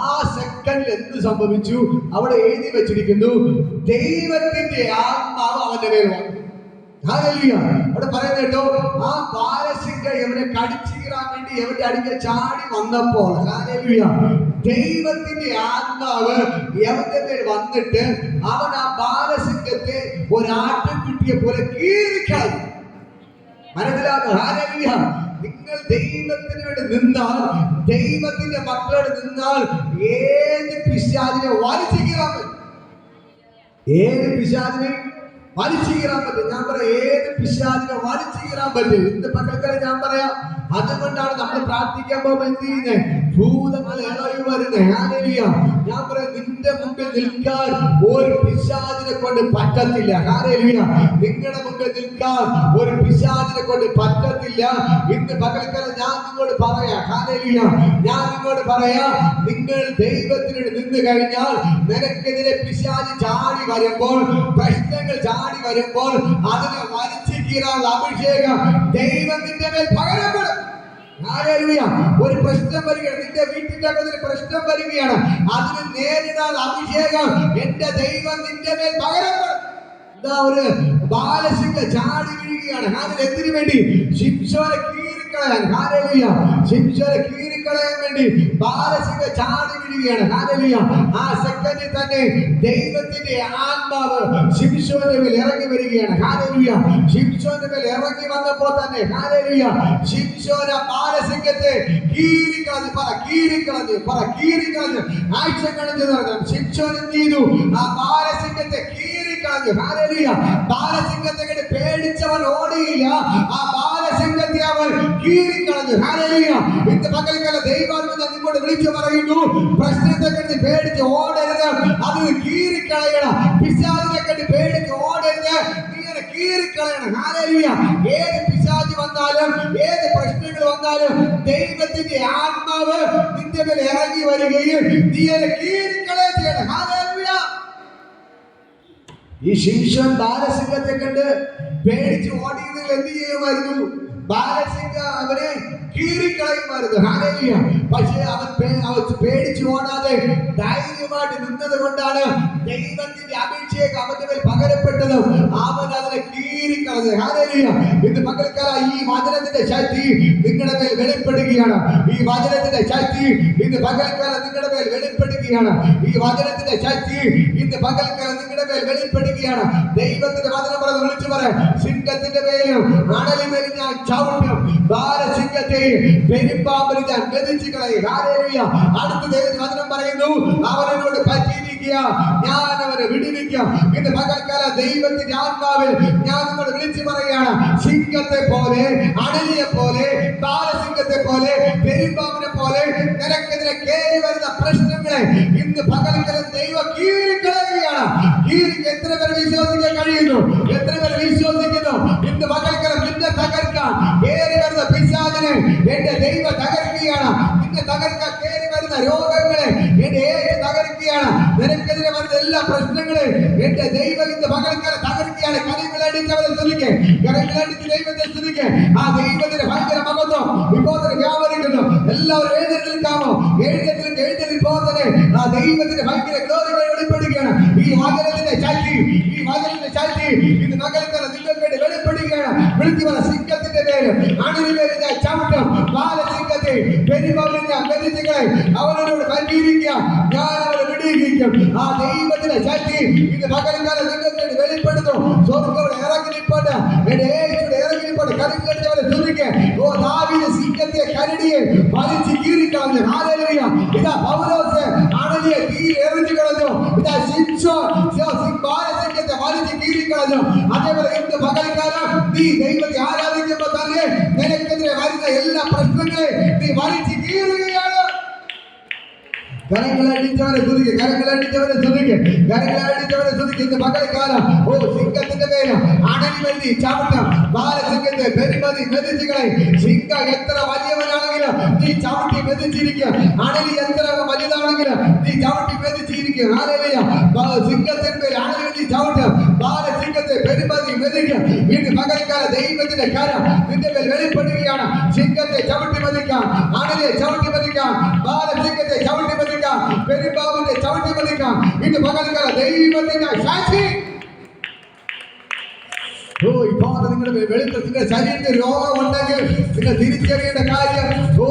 ആ സെക്കൻഡിൽ എന്ത് സംഭവിച്ചു? അവിടെ എഴുതി വെച്ചിരിക്കുന്നു, ദൈവത്തിന്റെ ആത്മാവ് അവന്റെ മേൽ വന്നു. ഹല്ലേലൂയ. അവിടെ പറയുന്നത് കേട്ടോ, ആ ബാലസിംഹം എവനെ കടിച്ചു കീറാൻ വേണ്ടി എവന്റെ അടുക്കൽ ചാടി വന്നപ്പോൾ, ഹല്ലേലൂയ, ദൈവത്തിന്റെ ആത്മാവ് എവന്റെ മേൽ വന്നിട്ട് അവൻ ആ ബാലസിംഹത്തെ ഒരാട്ടുകുട്ടിയെ പോലെ കീറിക്കളഞ്ഞു. മനസ്സിലാക്കുക? ഹല്ലേലൂയ. നിങ്ങൾ ദൈവത്തിന് വേണ്ടി നിന്നാൽ, ദൈവത്തിന്റെ മക്കളോട് നിന്നാൽ ഏത് പിശാചിനെ വലിച്ചു കീറാൻ പറ്റും. ഏത് പിശാചിനെ വലിച്ചു കീറാൻ പറ്റും. ഞാൻ പറയാം, ഏത് പിശാചിനെ വലിച്ചു കീറാൻ പറ്റും. ഇന്ന് പകൽക്കാലം ഞാൻ പറയാം, അതുകൊണ്ടാണ് നമ്മൾ പ്രാർത്ഥിക്കാൻ പോകുമ്പോൾ എന്ത് ചെയ്യുന്നത്? ഭൂതങ്ങൾ ഇളകി വരുന്നത്. ഹല്ലേലൂയ. ഞാൻ പറയാം, നിന്റെ മുമ്പിൽ നിൽക്കാൻ ഒരു പിശാചിനെ കൊണ്ട് പറ്റത്തില്ല. ഹല്ലേലൂയ. നിങ്ങളുടെ മുമ്പിൽ നിൽക്കാൻ ഒരു പിശാചിനെ കൊണ്ട് പറ്റത്തില്ല. ഇന്ന് പകൽക്കാലം ഞാൻ നിങ്ങളോട് പറയാം, ഹല്ലേലൂയ, ഞാൻ നിങ്ങളോട് പറയാം, നിങ്ങൾ ദൈവത്തിന് നിന്ന് കഴിഞ്ഞാൽ നിനക്കെതിരെ പിശാച് ചാടി വരുമ്പോൾ, പ്രശ്നങ്ങൾ ചാടി വരുമ്പോൾ അതിനെ വലിച്ചു കീറാനുള്ള അഭിഷേകം ദൈവത്തിന്റെ മേൽ പകരപ്പെടും. ഹല്ലേലൂയ. ഒരു പ്രശ്നം വരികയാണ്, നിന്റെ വീട്ടിന്റെ അകത്ത് ഒരു പ്രശ്നം വരികയാണ്, അതിന് നേരിടാൻ അഭിഷേകം എന്റെ ദൈവം നിന്റെ മേൽ പകരപ്പെടും. ഇതാ ഒരു ബാലസിംഹം ചാടി വീഴുകയാണ്. അതിന് എന്തിനു വേണ്ടി? ശിംശോനെ കീറിക്കളയാൻ. ഹല്ലേലൂയ. ശിംശോനെ കീറിക്കളയാൻ വേണ്ടി ബാലസിംഹം ചാടി വീഴുകയാണ്. ഹല്ലേലൂയ. ആ സെക്കൻഡിൽ തന്നെ ദൈവത്തിന്റെ ആത്മാവ് ശിംശോന്റെ മേൽ ഇറങ്ങി വരികയാണ്. ഹല്ലേലൂയ. ശിംശോന്റെ മേൽ ഇറങ്ങി വന്നപ്പോൾ തന്നെ, ഹല്ലേലൂയ, ശിംശോൻ ആ ബാലസിംഹത്തെ കീറിക്കളഞ്ഞു. കീറിക്കളഞ്ഞു. ആക്ഷൻ കളഞ്ഞു. ശിംശോൻ എന്ത് ചെയ്തു? ആ ബാലസിംഹത്തെ കീറിക്കളഞ്ഞു. ഹല്ലേലൂയ. ബാലസിംഹത്തെ കണ്ട് പേടിച്ചവൻ ഓടിയില്ല, ആ ബാലസിംഹത്തെ അവൻ കീറിക്കളഞ്ഞു. ഹല്ലേലൂയ. ഇന്ന് പകൽക്കാലം ദൈവാത്മാവ് നിന്നോട് വിളിച്ചു പറയുന്നു, പ്രശ്നത്തെ കണ്ട് പേടിച്ച് ഓടരുത്, അത് കീറിക്കളയണം. പിശാചിനെ കണ്ട് പേടിച്ച് ഓടരുത്, നീ അത് കീറിക്കളയണം. ഹല്ലേലൂയ. ഏത് പിശാച് വന്നാലും ഏത് പ്രശ്നങ്ങൾ വന്നാലും ദൈവത്തിന്റെ ആത്മാവ് നിന്റെ മേൽ ഇറങ്ങി വരികയും നീ അത് കീറിക്കളയുകയും ചെയ്യണം. ഹല്ലേലൂയ. ഈ ശിംശോൻ ബാലസിംഹത്തെ കണ്ട് പേടിച്ച് ഓടിയിരുന്നെങ്കിൽ എന്ത് ചെയ്യുമായിരുന്നു? ബാലസിംഹ അവനെ കീറിക്കളയുമായിരുന്നു. ഹല്ലേലൂയ. പക്ഷേ അവൻ പേടിച്ച് ഓടാതെ ധൈര്യമായിട്ട് നിന്നത് കൊണ്ടാണ് ദൈവത്തിന്റെ അഭിഷേകം അവന്റെ മേൽ പകരപ്പെട്ടതും അവൻ അതിനെ കീറിക്കളഞ്ഞത്. ഹല്ലേലൂയ. ഇന്ന് പകൽക്കാലം ഈ വചനത്തിന്റെ ശക്തി നിങ്ങളുടെ മേൽ വെളിപ്പെടുകയാണ്. ഈ വചനത്തിന്റെ ശക്തി ഇന്ന് പകൽക്കാലം നിങ്ങളുടെ മേൽ വെളിപ്പെടുകയാണ്. ഈ വചനത്തിന്റെ ശക്തി ഇന്ന് പകൽക്കാലം നിങ്ങളുടെ മേൽ വെളിപ്പെടുകയാണ്. ദൈവത്തിന്റെ വചനം പറഞ്ഞ് വിളിച്ചു പറയാം, സിംഹത്തിന്റെ മേലും അണലിമേലും ഞാൻ ചവിട്ടും, ബാലസിംഹത്തെയും പെരുമ്പാമ്പിനെ ഞാൻ മെതിച്ചു കളയും. ഹല്ലേലൂയ. അടുത്ത ദൈവത്തിന്റെ വചനം പറയുന്നു, അവനോട് പറ്റിയിരിക്കുക, ഞാൻ അവനെ വിടുവിക്കാം. ഇന്ന് പകൽക്കാലം ദൈവത്തിന്റെ ആത്മാവിൽ ഞാൻ നിങ്ങളോട് വിളിച്ചു പറയുകയാണ്, സിംഹത്തെ പോലെ, അണലിയെ പോലെ, ബാലസിംഹത്തെ പോലെ, പെരുമ്പാമ്പിനെ പോലെ നിനക്കെതിരെ കയറി വരുന്ന പ്രശ്നങ്ങളെ ഇന്ന് പകൽക്കാലം ദൈവം കീറിക്കളയുകയാണ്. എത്ര പേർ വിശ്വസിക്കാൻ കഴിയുന്നു? എത്ര പേർ വിശ്വസിക്കുന്നു? ഇന്ന് പകൽക്കാലം നിന്നെ തകർക്കാൻ കയറി വരുന്ന പിശാചിനെ എന്റെ ദൈവം തകർക്കുകയാണ്. നിന്നെ തകർക്കാൻ കയറി വരുന്ന രോഗങ്ങളെ എന്റെ തകർക്കുകയാണ്. നിനക്കെതിരെ വരുന്ന എല്ലാ പ്രശ്നങ്ങളെയും എന്റെ ദൈവം ഇന്ന് പകൽക്കാലം തകർക്കുകയാണ്. കരങ്ങളടിച്ചവരെ സ്തുതിക്ക്, കരങ്ങളടിച്ച് ദൈവത്തെ സ്തുതിക്ക്. ആ ദൈവത്തിന്റെ ഭയങ്കര മഹത്വം ഇപ്പോൾ വ്യാപരിക്കുന്നു. എല്ലാവരും എഴുന്നേറ്റ് നിൽക്കാമോ? എഴുന്നേറ്റ് പോകുന്നത് ആ ദൈവത്തിന്റെ ഭയങ്കര ഗ്ലോറി വെളിപ്പെടുകയാണ്. ഈ വചനത്തിന്റെ ശക്തി, ഈ വചനത്തിന്റെ ശക്തി ഇന്ന് പകൽക്കാലം നിങ്ങൾക്ക് വേണ്ടി വെളിപ്പെടുകയാണ്. വിളിച്ചു പറ, സിംഹത്തിന്റെ പേര് അണലിമേൽ ഞാൻ ചവിട്ടും, ബാലസിംഹത്തെ പെരുമ്പാമ്പിനെ ഞാൻ മെതിച്ചു കളയും. അവനോട് പരിഹരിക്കുക, ഞാൻ അവനെ വിടുവിക്കും. ആ ദൈവത്തിന്റെ ശക്തി ഇന്ന് പകൽക്കാലം നിങ്ങൾക്ക് വേണ്ടി വെളിപ്പെടുന്നു. സ്വർഗ്ഗം ഇറങ്ങിപ്പോട്ട്, എന്റെ യേശുവിടെ ഇറങ്ങിപ്പോട്ട്. കരങ്ങളടിച്ചവരെ സ്തുതിക്ക്. ഓ ദാവീദ് സിംഹത്തെ കരടിയെ വലിച്ചു കീറിക്കളഞ്ഞു. ഹല്ലേലൂയ. ഇതാ പൗലോസ് അണലിയെ എറിഞ്ഞു കളഞ്ഞു. ഇതാ ശിംശോൻ ബാലസിംഹത്തെ വലിച്ചു കീറിക്കളഞ്ഞു. അതേപോലെ ഇന്ന് പകൽക്കാലം നീ ദൈവത്തെ ആരാധിക്കുമ്പോൾ തന്നെ നിനക്കെതിരെ വരുന്ന എല്ലാ പ്രശ്നങ്ങളെയും നീ വലിച്ചു കീറുകയാണ്. കരങ്ങളടിച്ചവരെ സ്തുതിക്ക്, കരങ്ങളടിച്ചവരെ സ്തുതിക്ക്, കരങ്ങളടിച്ചവരെ സ്തുതിക്ക്. ഇന്ന് പകൽക്കാലം ഓ സിംഹത്തിന്റെ പേര് അണലിമേൽ ചവിട്ടം, ബാലസിംഹത്തെ പെരുമതി മെതിച്ചുകളെ. സിംഹം എത്ര വലിയവനാണെങ്കിലും നീ ചവിട്ടി മെതിച്ചിരിക്കുക. അണലി എത്ര വലുതാണെങ്കിലും നീ ചവിട്ടി മെതിച്ചിരിക്കുക. ഹല്ലേലൂയ. സിംഹത്തിന്റെ പേര് അണലിമേൽ ചവിട്ടം, ബാലസിംഹത്തെ പെരുമതി മെതിക്കുക. ഇന്ന് പകൽക്കാലം ദൈവത്തിന്റെ കരം നിന്റെ മേൽ വെളിപ്പെടുകയാണ്. സിംഹത്തെ ചവിട്ടി മെതിക്കാം, അണലിയെ ചവിട്ടി മെതിക്കാം, ബാലസിംഹത്തെ ചവിട്ടി മെതിക്കാം, പെരുമ്പാമ്പിനെ ചവിട്ടി മെതിക്കാം. ഇന്ന് പകൽക്കാലം ദൈവത്തിന്റെ സാക്ഷി. ഓ ഇപ്പോൾ നിങ്ങളുടെ വെളുത്ത നിങ്ങളുടെ ശരീരത്തിൽ രോഗം ഉണ്ടെങ്കിൽ നിങ്ങൾ തിരിച്ചറിയേണ്ട കാര്യം, ഓ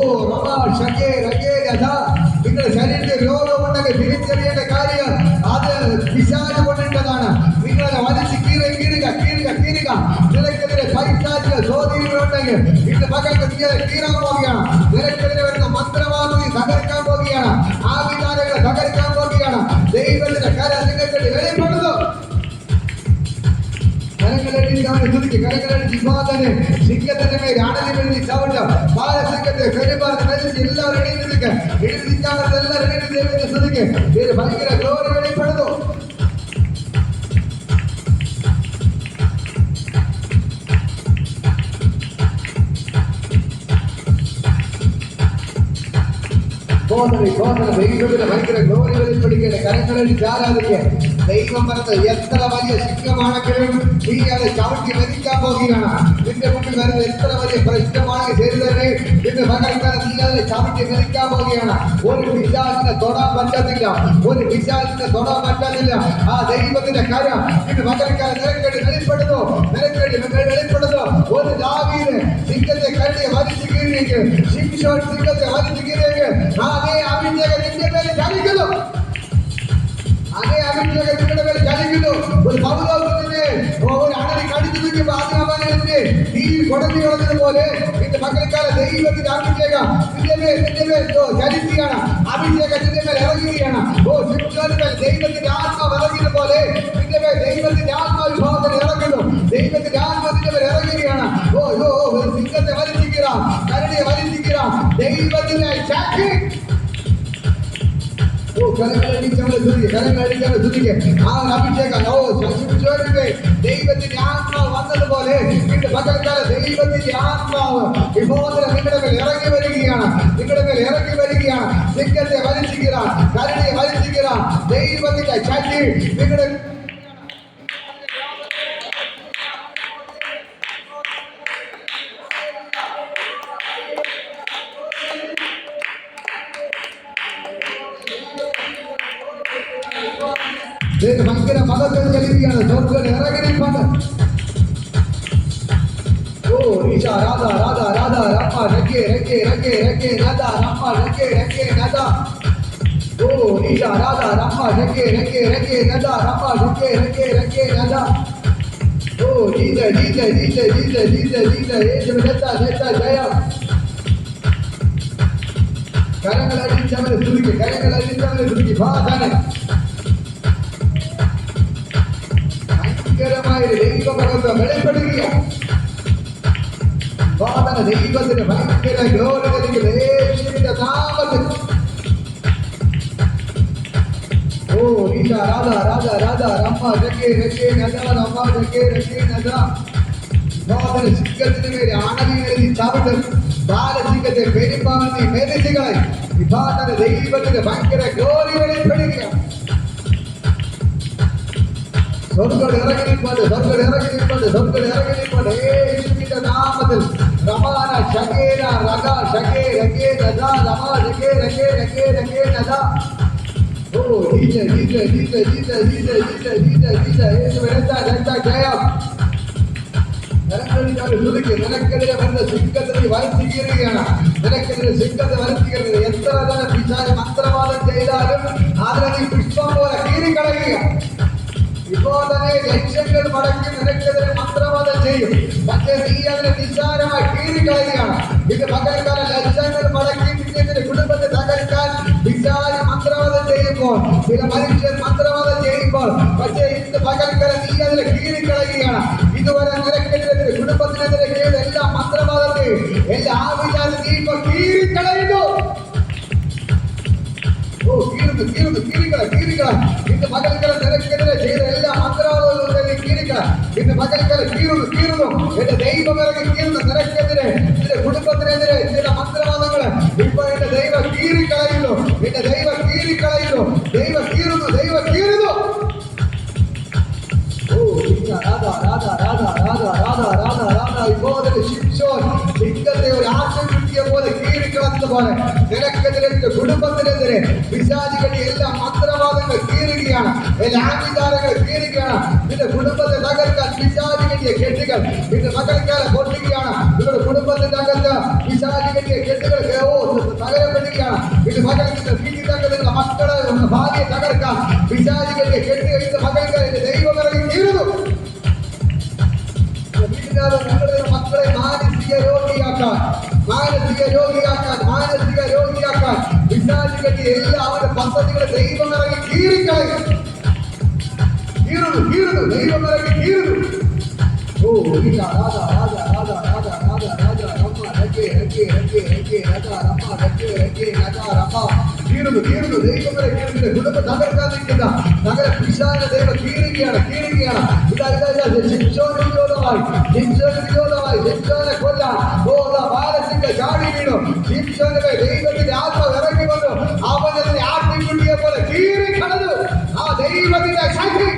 നിങ്ങളുടെ ശരീരത്തിൽ രോഗമുണ്ടെങ്കിൽ തിരിച്ചറിയേണ്ട കാര്യം അത് പിശാച് കൊണ്ടിട്ടതാണ്. നിങ്ങളെ വലിച്ച് കീറുക. നിനക്കെതിരെ പൈശാചിക സ്വാധീനങ്ങളുണ്ടെങ്കിൽ ഇന്ന് പകൽക്ക് നീ കീറാൻ പോവുകയാണ്. നിനക്കെതിരെ വരുന്ന മന്ത്രവാദി തകർക്കാൻ പോവുകയാണ്. ആ വിചാരങ്ങളെ തകർക്കാൻ പോവുകയാണ്. ദൈവത്തിന്റെ കരം നിങ്ങൾക്ക് വെളിപ്പെടുന്നു. സിംഹത്തിന്റെ മേൽ അണലിമേൽ ചവിട്ടം, ബാലസിംഹത്തെ പെരുമ്പാമ്പിനെ മെതിച്ച്. എല്ലാവരും എഴുന്നേൽക്കുക, എഴുന്നേൽക്കാവുന്നതെല്ലാവരും എഴുന്നേൽക്കുക. സ്തുതിക്ക്. ഇതിൽ ഭയങ്കര ഗ്ലോറി വെളിപ്പെടുന്നു. ദൈവത്തിന് ഭയങ്കര ഗ്ലോറി വെളിപ്പെടുകയാണ്. കരങ്ങളിൽ ആരാധിക്കുക. ദൈവം പറഞ്ഞത് എത്ര വലിയ സിംഹമാണെങ്കിലും നീ അത് ചവിട്ടി മെതിക്കാൻ പോവുകയാണ്. നിന്റെ മുന്നിൽ വരുന്നത് എത്ര വലിയ പ്രശ്നമാണെങ്കിൽ ശരി തന്നെ ഇന്ന് പകൽക്കാലം നീ അതിനെ ചവിട്ടി മെതിക്കാൻ പോവുകയാണ്. ഒരു പിശാചിനെ തൊടാൻ പറ്റത്തില്ല, ഒരു പിശാചിനെ തൊടാൻ പറ്റത്തില്ല. ആ ദൈവത്തിന്റെ കരം ഇന്ന് പകൽക്കാലം നിനക്കേണ്ടി വെളിപ്പെടുന്നു, വെളിപ്പെടുന്നു. ഒരു ദാവീദ് സിംഹത്തെ കരടിയെ വലിച്ചു കീറിയേക്ക്, ശിംശോൻ സിംഹത്തെ വലിച്ചു കീറിയേക്ക്. അതേ അഭിഷേകം നിന്റെ പേര് ചലിക്കുന്നു. അതേ അഭിഷേകം നിങ്ങളുടെ പേര് ചലിക്കുന്നു. ഒരു പൗലോസിനെ ഒരു അണലി കടിച്ചു നിൽക്കുമ്പോൾ ആദ്യമാനെ നീ കൊടഞ്ഞു കളഞ്ഞതുപോലെ ഇന്ന് പകൽക്കാലം ദൈവത്തിന്റെ അഭിഷേകം നിന്റെ മേൽ ചലിക്കുകയാണ്. അഭിഷേകം നിന്റെ മേൽ ഇറങ്ങുകയാണ്. ഓ ശിംശോന്റെ ദൈവത്തിന്റെ ആത്മാവ് ഇറങ്ങിയതുപോലെ നിന്റെ മേൽ ദൈവത്തിന്റെ ആത്മാവിഭാവത്തിൽ ഇറങ്ങുന്നു. ദൈവത്തിന്റെ ആത്മാവിന്റെ മേൽ ഇറങ്ങുകയാണ്. ഓ സിംഹത്തെ വലിച്ചിരിക്കുക, കരടിയെ വലിച്ചിരിക്കുക. ദൈവത്തിന്റെ ശക്തി കരങ്ങളടിച്ചവനെ തുതിക്ക്, കരങ്ങളടിച്ചവനെ തുതിക്ക്. ആ അഭിഷേകം ദൈവത്തിന്റെ ആത്മാവ് വന്നതുപോലെ ഇന്ന് പകൽക്കാലം ദൈവത്തിന്റെ ആത്മാവ് വിമോചനം നിങ്ങളുടെ മേൽ ഇറങ്ങി വരികയാണ്, നിങ്ങളുടെ മേൽ ഇറങ്ങി വരികയാണ്. സിംഹത്തെ വലിച്ചുകീറാൻ, കരടിയെ വലിച്ചുകീറാൻ ദൈവത്തിന്റെ ശക്തി നിങ്ങളുടെ ഭയങ്കര മതത്തിൽ കളിക്കുകയാണ്. സ്വർഗ്ഗം ഇറങ്ങിപ്പാണ്. ഓ ഈശാ രാധ രാധ രാധ രമ്മ രംഗേ രംഗേ രംഗേ രംഗേ രാധ രമ്മ രംഗേ രംഗേ രാധ. ഓ ഈശാ രാധ രമ്മ രംഗേ രംഗേ രംഗേ രാധ രമ്മ രംഗേ രംഗേ രംഗേ രാധ. ഓ ജീത ജീത ജീത ജീത ജീത ജീത യേശുവിനെ ജയം. കരങ്ങളടിച്ചവനെ തുതിക്ക്, കരങ്ങളടിച്ചവനെ തുതിക്ക്. ഭാഗാനെ ഭയങ്കരമായ ദൈവമഹത്വം വെളിപ്പെടുകയാണ്. ദൈവത്തിന് ഭയങ്കര ഗ്ലോറി യേശുവിന്റെ നാമത്തിൽ. ഓ ഈശ രാധ രാധ രാധ രമ്മ രംഗേ രംഗേ നദ രമ്മ രംഗേ രംഗേ നദ. സിംഹത്തിന് മേലെ ആണലിനെഴുതി ചവിട്ട്, ബാലസിംഹത്തെ പെരുമ്പാമ്പി മെതിച്ചുകളെ. വിഭാഗത്തിന് ദൈവത്തിന് ഭയങ്കര ഗ്ലോറി വെളിപ്പെടുകയാണ്. സ്വർഗ്ഗം ഇറങ്ങി നിൽപ്പുണ്ട്, സ്വർഗ്ഗം ഇറങ്ങി നിൽപ്പുണ്ട്, സ്വർഗ്ഗം ഇറങ്ങി നിൽപ്പുണ്ട്. യേശുവിന്റെ നാമത്തിൽ റമാന ശകേന രഗ ശകേ രഗേ നദ രമ രഗേ രഗേ രഗേ രഗേ നദ. ഓ ജീജ ജീജ ജീജ ജീജ ജീജ ജീജ ജീജ ജീജ യേശുവിനെ ജയം. നിനക്കെതിരെ വരുന്ന സിംഹത്തിന് വലിച്ചു കീറുകയാണ്, നിനക്കെതിരെ സിംഹത്തെ വലിച്ചു കീറുന്നത്. എത്ര തന്നെ പിശാച് മന്ത്രവാദം ചെയ്താലും അതിനെ നീ പുഷ്പം പോലെ കീറിക്കളയുക. ഇപ്പോൾ തന്നെ ലക്ഷങ്ങൾ മടക്കി നിനക്കെതിരെ മന്ത്രവാദം ചെയ്യും, പക്ഷേ നീ അതിനെ നിസ്സാരമായി കീറിക്കളയുകയാണ്. ഇത് പകൽക്കാലം ലക്ഷങ്ങൾ മടക്കി നിന്റെ കുടുംബത്തെ തകർക്കാൻ പിശാച് മന്ത്രവാദം ചെയ്യുമ്പോൾ, ചില മനുഷ്യർ മന്ത്രവാദം ചെയ്യുമ്പോൾ, പക്ഷേ ഇന്ന് പകൽക്കാലം നീ അതിനെ കീറിക്കളയുകയാണ്. ഇതുവരെ നിനക്കെതിരെ കുടുംബത്തിനെതിരെ ചെയ്ത എല്ലാ മന്ത്രവാദത്തെയും എല്ലാ ആവിചാരം നീ ഇപ്പൊ കീറിക്കളയുന്നു. ഓ കീറുന്നു കീറുന്നു കീറിക്കള കീറിക്കള. ഇന്ന് പകൽക്കാലം നിനക്കെതിരെ ചെയ്ത എല്ലാ മന്ത്രവാദവും നീ കീറിക്കള. ഇന്ന് പകൽക്കാലം കീറുന്നു കീറുന്നു. എന്റെ ദൈവം ഇറങ്ങി കീറുന്നു. നിനക്കെതിരെ നിന്റെ കുടുംബത്തിനെതിരെ ചില മന്ത്രവാദങ്ങള് ഇപ്പൊ എന്റെ ദൈവം കീറിക്കളയുന്നു, എന്റെ ദൈവം കീറിക്കളയുന്നു. ദൈവം കീറുന്നു, ദൈവം കീറുന്നു. സിംഹത്തെ ഒരു ആശംസിക്കുക പോലെ കീറിക്കളഞ്ഞ പോലെ നിനക്കെതിരെ കുടുംബത്തിനെതിരെ പിശാചികളുടെ എല്ലാ മന്ത്രവാദങ്ങൾ കീറുകയാണ്, എല്ലാ ആചാരങ്ങൾ കീറുകയാണ്. നിന്റെ കുടുംബത്തെ തകർക്കാൻ പിശാചി കെട്ടിയ കെട്ടുകൾ നിന്റെ മകൾക്കാലം പൊട്ടുകയാണ്. നിങ്ങളുടെ കുടുംബത്തിന്റെ അകത്ത് പിശാചി കെട്ടിയ കെട്ടുകൾ തകരപ്പെടുകയാണ്. നിന്റെ മകൾക്ക് വീട്ടിൽ തകർന്ന മക്കളെ ഭാര്യയെ തകർക്കാൻ പിശാചി കെട്ടിയ കെട്ടുകൾ ഇന്ന് മകൾക്കാരെ ദൈവം ഇറങ്ങി കീറുന്നു. നിങ്ങളുടെ മക്കളെ മാനസിക രോഗിയാക്കാൻ, മാനസിക രോഗിയാക്കാൻ, മാനസിക രോഗിയാക്കാൻ പിശാചി കെട്ടിയ എല്ലാവരുടെ പദ്ധതികളെ ദൈവം ഇറങ്ങി കീറിക്കളയും. കീറുന്നു കീറുന്നു, ദൈവം ഇറങ്ങി കീറുന്നു. ഓ രാധ രാധ രാധ രാധ രാധ രാധ രമ്മ രംഗേ രംഗേ രംഗേ രംഗേ രാധ രമ്മ രംഗേ രംഗേ രാധ രമ്മ. കീറുന്നു കീറുന്നു, ദൈവം വരെ കീറുന്നു. കുടുംബം തകർക്കാൻ നിൽക്കുന്ന നഗര പിശാചിനെ ദൈവം കീറുകയാണ്, കീറുകയാണ്. ശിക്ഷോന് വിരോധമായി, ശിക്ഷോന് വിരോധമായി, ശിക്ഷോനെ കൊല്ലാൻ ബാലസിംഹ ചാടി വീണു. ശിക്ഷോനെ ദൈവത്തിന്റെ ആത്മാവ് ഇറങ്ങി വന്നു, അവനെ ആട്ടിൻകുട്ടിയെ പോലെ കീറിക്കളഞ്ഞു. ആ ദൈവത്തിന്റെ ശക്തി.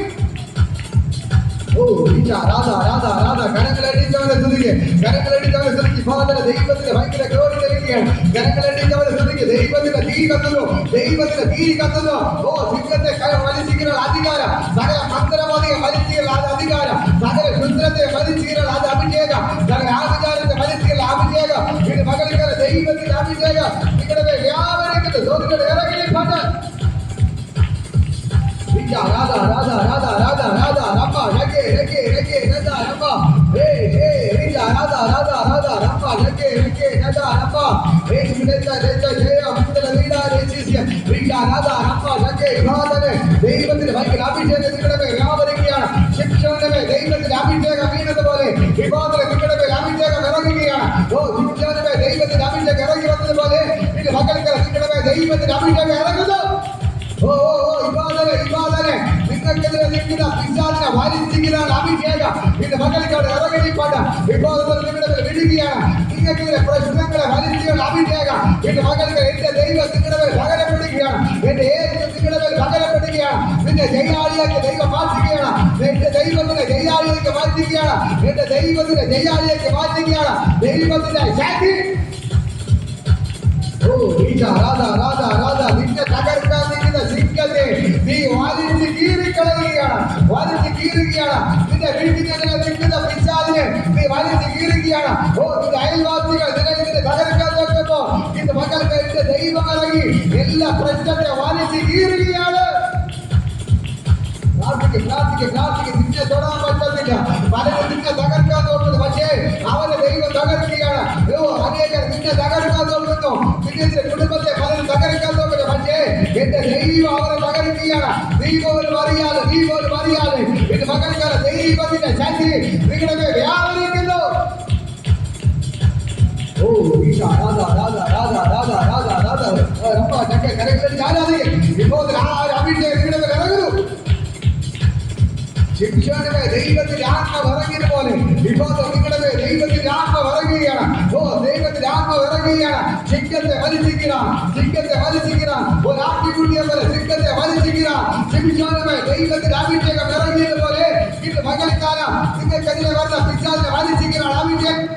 ഓ രാധ രാധ രാധ കരങ്ങളടിച്ചവനെ സ്തുതിക്ക്, കരങ്ങളടിച്ചവനെ സ്തുതിക്ക്. ഫാദറെ ദൈവത്തിന്റെ ഭയങ്കര ഗ്ലോറി നൽകുകയാണ്. കരങ്ങളടിച്ചവനെ സ്തുതിക്ക്. ദൈവത്തിന്റെ തീ കത്തുന്നു, ദൈവത്തിന്റെ തീ കത്തുന്നു. ഓ സിംഹത്തെ വലിച്ചിരിക്കുന്ന അധികാരം, സകല മന്ത്രവാദിയെ വലിച്ചിരുന്ന അത് അധികാരം, സകല ശുദ്രത്തെ വലിച്ചിരുന്ന അത് അഭിഷേകം, സകല ആഭിചാരത്തെ വലിച്ചിരുന്ന അഭിഷേകം. ഇത് മകളിക്കാരെ ദൈവത്തിന്റെ അഭിഷേകം നിങ്ങളുടെ വ്യാപരിക്കുന്നു. സ്വർഗ്ഗത്തിൽ ഇറങ്ങി പാട്ട്. രാധ രാധ രാധ രാധ രാധ രമ്മ രംഗേ രംഗേ രംഗേ നദ രമ്മ. ഹേ ഹേ രാധ രാധ രാധ രമ്മ രംഗേ രംഗേ നദ രമ്മ. യേശുവിനെ ജയ മുത്തല വീടാരെ ശിഷ്യ രാധ രമ്മ രംഗേ ഭാദനെ. ദൈവത്തിന്റെ ഭയങ്കര അഭിഷേകം നിങ്ങളുടെ മേൽ വ്യാപരിക്കുകയാണ്. ശിക്ഷോന്റെ ദൈവത്തിന്റെ അഭിഷേകം വീണതുപോലെ വിവാദനെ നിങ്ങളുടെ മേൽ അഭിഷേകം ഇറങ്ങുകയാണ്. ഓ ശിക്ഷോന്റെ ദൈവത്തിന്റെ അഭിഷേകം ഇറങ്ങി വന്നതുപോലെ നിന്റെ മക്കൾക്ക് നിങ്ങളുടെ മേൽ ദൈവത്തിന്റെ അഭിഷേകം ഇറങ്ങുന്നു. ഓ നിൽക്കുന്ന പിശാചിനെ വലിച്ചിരിക്കുന്നതാണ് അഭിഷേകം. ഇന്ന് മകൾക്കവിടെ ഇറങ്ങിപ്പാട് വിവാദത്തിൽ നിങ്ങളുടെ വിടുകയാണ്. നിങ്ങൾക്കിതിലെ പ്രശ്നങ്ങളെ വലിച്ചുകൊണ്ട് അഭിഷേകം. എന്റെ മകൾക്ക് എന്റെ ദൈവം നിങ്ങളുടെ മേൽ പകരപ്പെടുകയാണ്. എന്റെ യേശു നിങ്ങളുടെ മേൽ പകരപ്പെടുകയാണ്. നിന്റെ ജയാളിയാക്കി ദൈവം മാറ്റുകയാണ്. എന്റെ ദൈവത്തിന്റെ ജയാളിയാക്കി മാറ്റുകയാണ്. എന്റെ ദൈവത്തിന്റെ ജയാളിയാക്കി മാറ്റുകയാണ്. ദൈവത്തിന്റെ ശക്തി. ഓ രാജ രാജ രാജ രാജ നിന്നെ തകർക്കാൻ നിൽക്കുന്ന സിംഹത്തെ നീ വലിച്ച് കീറിക്കളയുകയാണ്. വലിച്ച് കീറുകയാണ്. നിന്റെ വീട്ടിനെതിരെ നിൽക്കുന്ന പിശാചിനെ നീ വലിച്ച് കീറുകയാണ്. ഓ നിന്റെ അയൽവാസികൾ നിന്നെ തകർക്കാൻ നോക്കുമ്പോ ഇത് മക്കൾക്ക് എന്റെ ദൈവം ഇറങ്ങി എല്ലാ പ്രശ്നത്തെ വലിച്ച് കീറുകയാണ്. പ്രാർത്ഥിക്ക് നിന്നെ തൊടാൻ പറ്റുന്നില്ല. പലരും നിന്നെ തകർക്കാൻ നോക്കുന്നു. പക്ഷേ അവന്റെ ദൈവം തകർക്കുകയാണ്. അനേകർ നിന്നെ തകർക്കാൻ നോക്കുന്നു. നിന്റെ കുടുംബത്തെ പലരും തകർക്കാൻ നോക്കുന്നു. പക്ഷേ എന്റെ ദൈവം അവരെ തകർക്കുകയാണ്. നീ പോലും അറിയാതെ എന്റെ മകൾക്കാണ് ദൈവത്തിന്റെ ശക്തി നിങ്ങളുടെ വ്യാപരിക്കുന്നു. ഓ രാജ രാജ രാജ രാജ രാജ രാജ രമ്പ ചക്ക കരകളിൽ ആരാധിക്കും. ഇപ്പോൾ അഭിഷേകം നിങ്ങളുടെ ഇറങ്ങുന്നു. ശിക്ഷണമേ ദൈവത്തിന്റെ ആത്മാവ് ഇറങ്ങിയതുപോലെ ഇപ്പോൾ നിങ്ങളുടെ ദൈവത്തിന്റെ ആത്മാവ് ഇറങ്ങുകയാണ്. ഓ ദൈവത്തിന്റെ ആത്മാവ് ഇറങ്ങുകയാണ്. സിംഹത്തെ വലിച്ചിരിക്കണം. ഒരു ആട്ടിക്കുട്ടിയെ പോലെ സിംഹത്തെ വലിച്ചിരിക്കണം. ശിക്ഷണമേ ദൈവത്തിന്റെ അഭിഷേകം ഇറങ്ങിയതുപോലെ ഇന്ന് മകൾക്കാലം നിങ്ങൾക്കെതിരെ വന്ന പിശാചിനെ വലിച്ചിരിക്കണം. അഭിഷേകം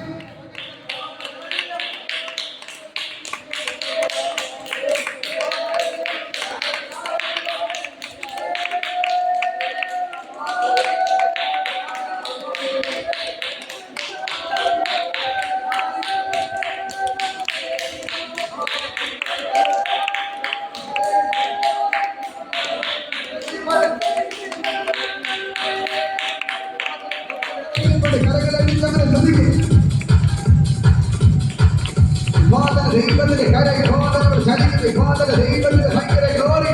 ദൈവത്തിന്റെ കരങ്ങൾ ശരിക്കും ദൈവത്തിന്റെ ഭയങ്കര ഗ്ലോറി.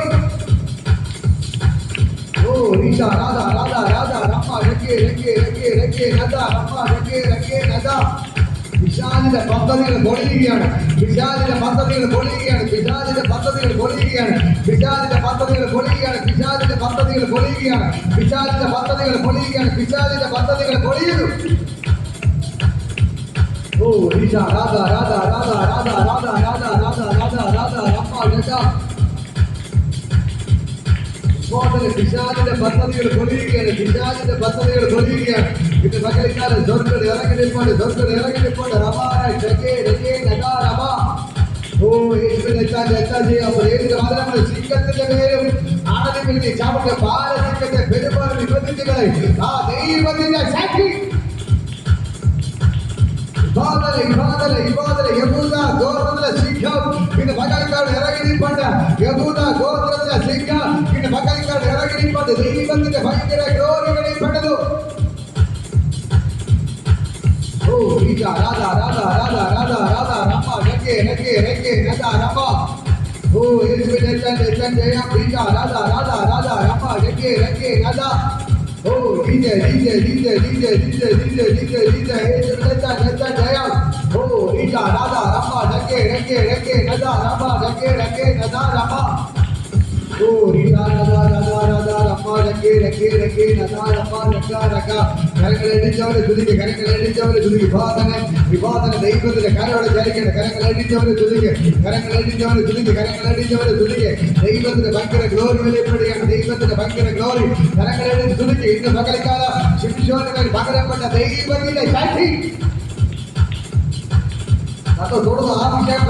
ഓ രാജ രാജ രാജ രമ്മ രംഗേ നദ രമ്മ രംഗേ നദ. പിശാചിന്റെ പദ്ധതികൾ പൊളിയുകയാണ്. പിശാചിന്റെ പദ്ധതികൾ പൊളിയുകയാണ്. പിശാചിന്റെ പദ്ധതികൾ പൊളിയുകയാണ്. പിശാചിന്റെ പദ്ധതികൾ പൊളിയുകയാണ്. പിശാചിന്റെ പദ്ധതികൾ പൊളിയുകയാണ്. പിശാചിന്റെ പദ്ധതികൾ പൊളിയുകയാണ്. പിശാചിന്റെ പദ്ധതികൾ പൊളിയുന്നു. ഓ രാജ രാജ രാജ രാജ രാജ രാജ രാജ രാജ രാജ രാജ രമ്മ രംഗ. പിശാചിന്റെ പദ്ധതികൾ പൊളിയുകയാണ്. പിശാചിന്റെ പദ്ധതികൾ പൊളിയുകയാണ്. ഇത് മകളിക്കാലം സ്വർഗ്ഗത്തിൽ ഇറങ്ങിപ്പോണ്ട് റമാന രംഗേ നദ രമ. ഓ യേശുവിനെ എന്താ ചെയ്യാം? ഏത് കാലങ്ങൾ സിംഹത്തിന്റെ പേരും ആണതിൽ ചാവട്ടെ ബാലസിംഹത്തെ പെരുമാറി വിഭജിച്ചുകളെ ആ ദൈവത്തിന്റെ ശക്തി. യഹൂദ ഗോത്രത്തിലെ സിംഹം ഇന്ന് മകൾക്കാട് ഇറങ്ങിപ്പോണ്ട്. യഹൂദ ഗോത്രത്തിലെ സിംഹം ഇന്ന് മകൾക്കാട് ഇറങ്ങിപ്പോണ്ട്. ദൈവത്തിന്റെ ഭയങ്കര ഗ്ലോറികളിൽ പെട്ടതു. ഓ രാജ രാജ രാജ രാജ രാജ രമ്മ രംഗേ നദ രമ്മ. ഓ യേശുവിനെ ജയം. രാജ രാജ രാജ രമ്മ രംഗേ നദ. ഓ DJ യേശുവിനെ ജയം. ഓ രാജ രമ്മ രംഗേ നദ രമ്മ രംഗേ നദ രമ്മ. ഓ രാജ രാജ രാജ രമ്മ രംഗേ നദ രമ്മ രംഗ. കരങ്ങളടിച്ചവരെ തുതിക്ക്. വിവാദന ദൈവത്തിന്റെ കരയോടെ ചലിക്കട്ടെ. കരങ്ങളടിച്ചവരെ തുതിക്ക്. ദൈവത്തിന്റെ ഭയങ്കര ഗ്ലോറി വെളിപ്പെടുകയാണ്. ദൈവത്തിന്റെ ഭയങ്കര ഗ്ലോറി. കരങ്ങളടിച്ച് തുതിക്ക്. ഇന്ന് മകളിക്കാലം ശിക്ഷോനുകൾ പകരപ്പെട്ട ദൈവത്തിന്റെ ശക്തി. തുടർന്ന് ആഭിഷേകം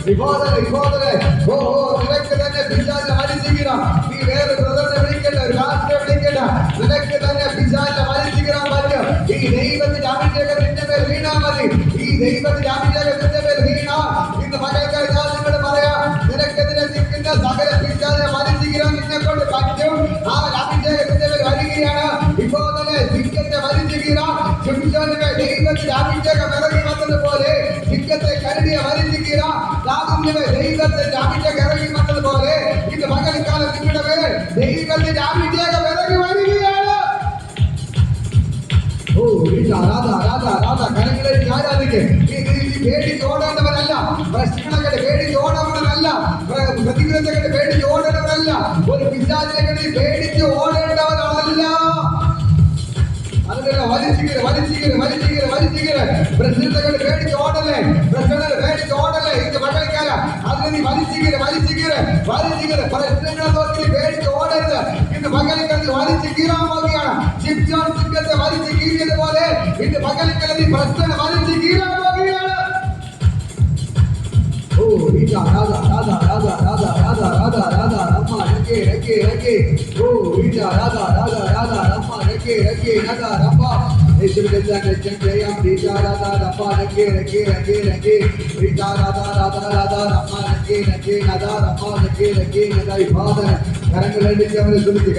വിവാദന. ഓ നിനക്ക് തന്നെ പിശാചിനെ വലിച്ചിരിക്കണം. നീ വേറെ ബ്രദറിനെ വിളിക്കണ്ട, ഒരു പാസ്റ്ററെ വിളിക്കണ്ട. നിനക്ക് തന്നെ പിശാചിനെ വലിച്ചിരിക്കാൻ പറ്റും. ഈ ദൈവത്തിന്റെ അഭിഷേകം നിന്റെ മേൽ വീണാ മതി. ഈ ദൈവത്തിന്റെ അഭിഷേകം നിന്റെ മേൽ വീണാ ഇന്ന് മകൾക്കായി ഞാൻ നിങ്ങളോട് പറയാം. നിനക്കെതിരെ നിൽക്കുന്ന സകല പിശാചിനെ വലിച്ചിരിക്കാൻ നിന്നെ കൊണ്ട് പറ്റും. ആ അഭിഷേകം നിന്റെ മേൽ വരികയാണ്. ഇപ്പോൾ തന്നെ സിംഹത്തെ വലിച്ചിരിക്കണം. ദൈവത്തിന്റെ അഭിഷേകം ഇറങ്ങി വന്നതുപോലെ സിംഹത്തെ കരുതിയ വലിച്ചിരിക്കണം. ദൈവത്തിന്റെ അഭിഷേകം ഇറങ്ങി വന്നതുപോലെ ഇന്ന് മകൾക്കാലം നിങ്ങളുടെ മേൽ ദൈവത്തിന്റെ അഭിഷേകം ഇറങ്ങി വരികയാണ്. ഓ രാധ രാധ രാധ കരങ്ങളിൽ ആരാധിക്ക്. പേടിച്ചോടേണ്ടവരല്ല. പ്രശ്നങ്ങളെ പേടിച്ചോടേണ്ടവരല്ല. പ്രതികൂലത്തെ പേടിച്ചോടേണ്ടവരല്ല. ഒരു പിശാചിനെ പ്രശ്നങ്ങൾ പേടിച്ച് ഓടല്ലേ, പ്രശ്നങ്ങൾ പേടിച്ച് ഓടല്ലേ. ഇന്ന് പകൽക്കാല അതിനെ നീ വലിച്ചിക്കര് പ്രശ്നങ്ങളെ നോക്കി പേടിച്ച് ഓടരുത്. ഇന്ന് പകൽക്കാലത്ത് വലിച്ചു കീറാൻ പോകുകയാണ്. ശിംശോൻ സിംഹത്തെ വലിച്ചു കീറിയതുപോലെ ഇന്ന് പകൽക്കാലത്ത് ഈ പ്രശ്നങ്ങൾ വലിച്ചു കീറാൻ പോകുകയാണ്. Oh, Rita, Radha, Rama, Rake. Oh, Rita, Radha, Rama, Rake, Rama. Rita, Radha, Rama, Rake. Rita, Radha, Rama, Rake, Rama. കരങ്ങളടിച്ചവരെ സ്തുതിക്ക്.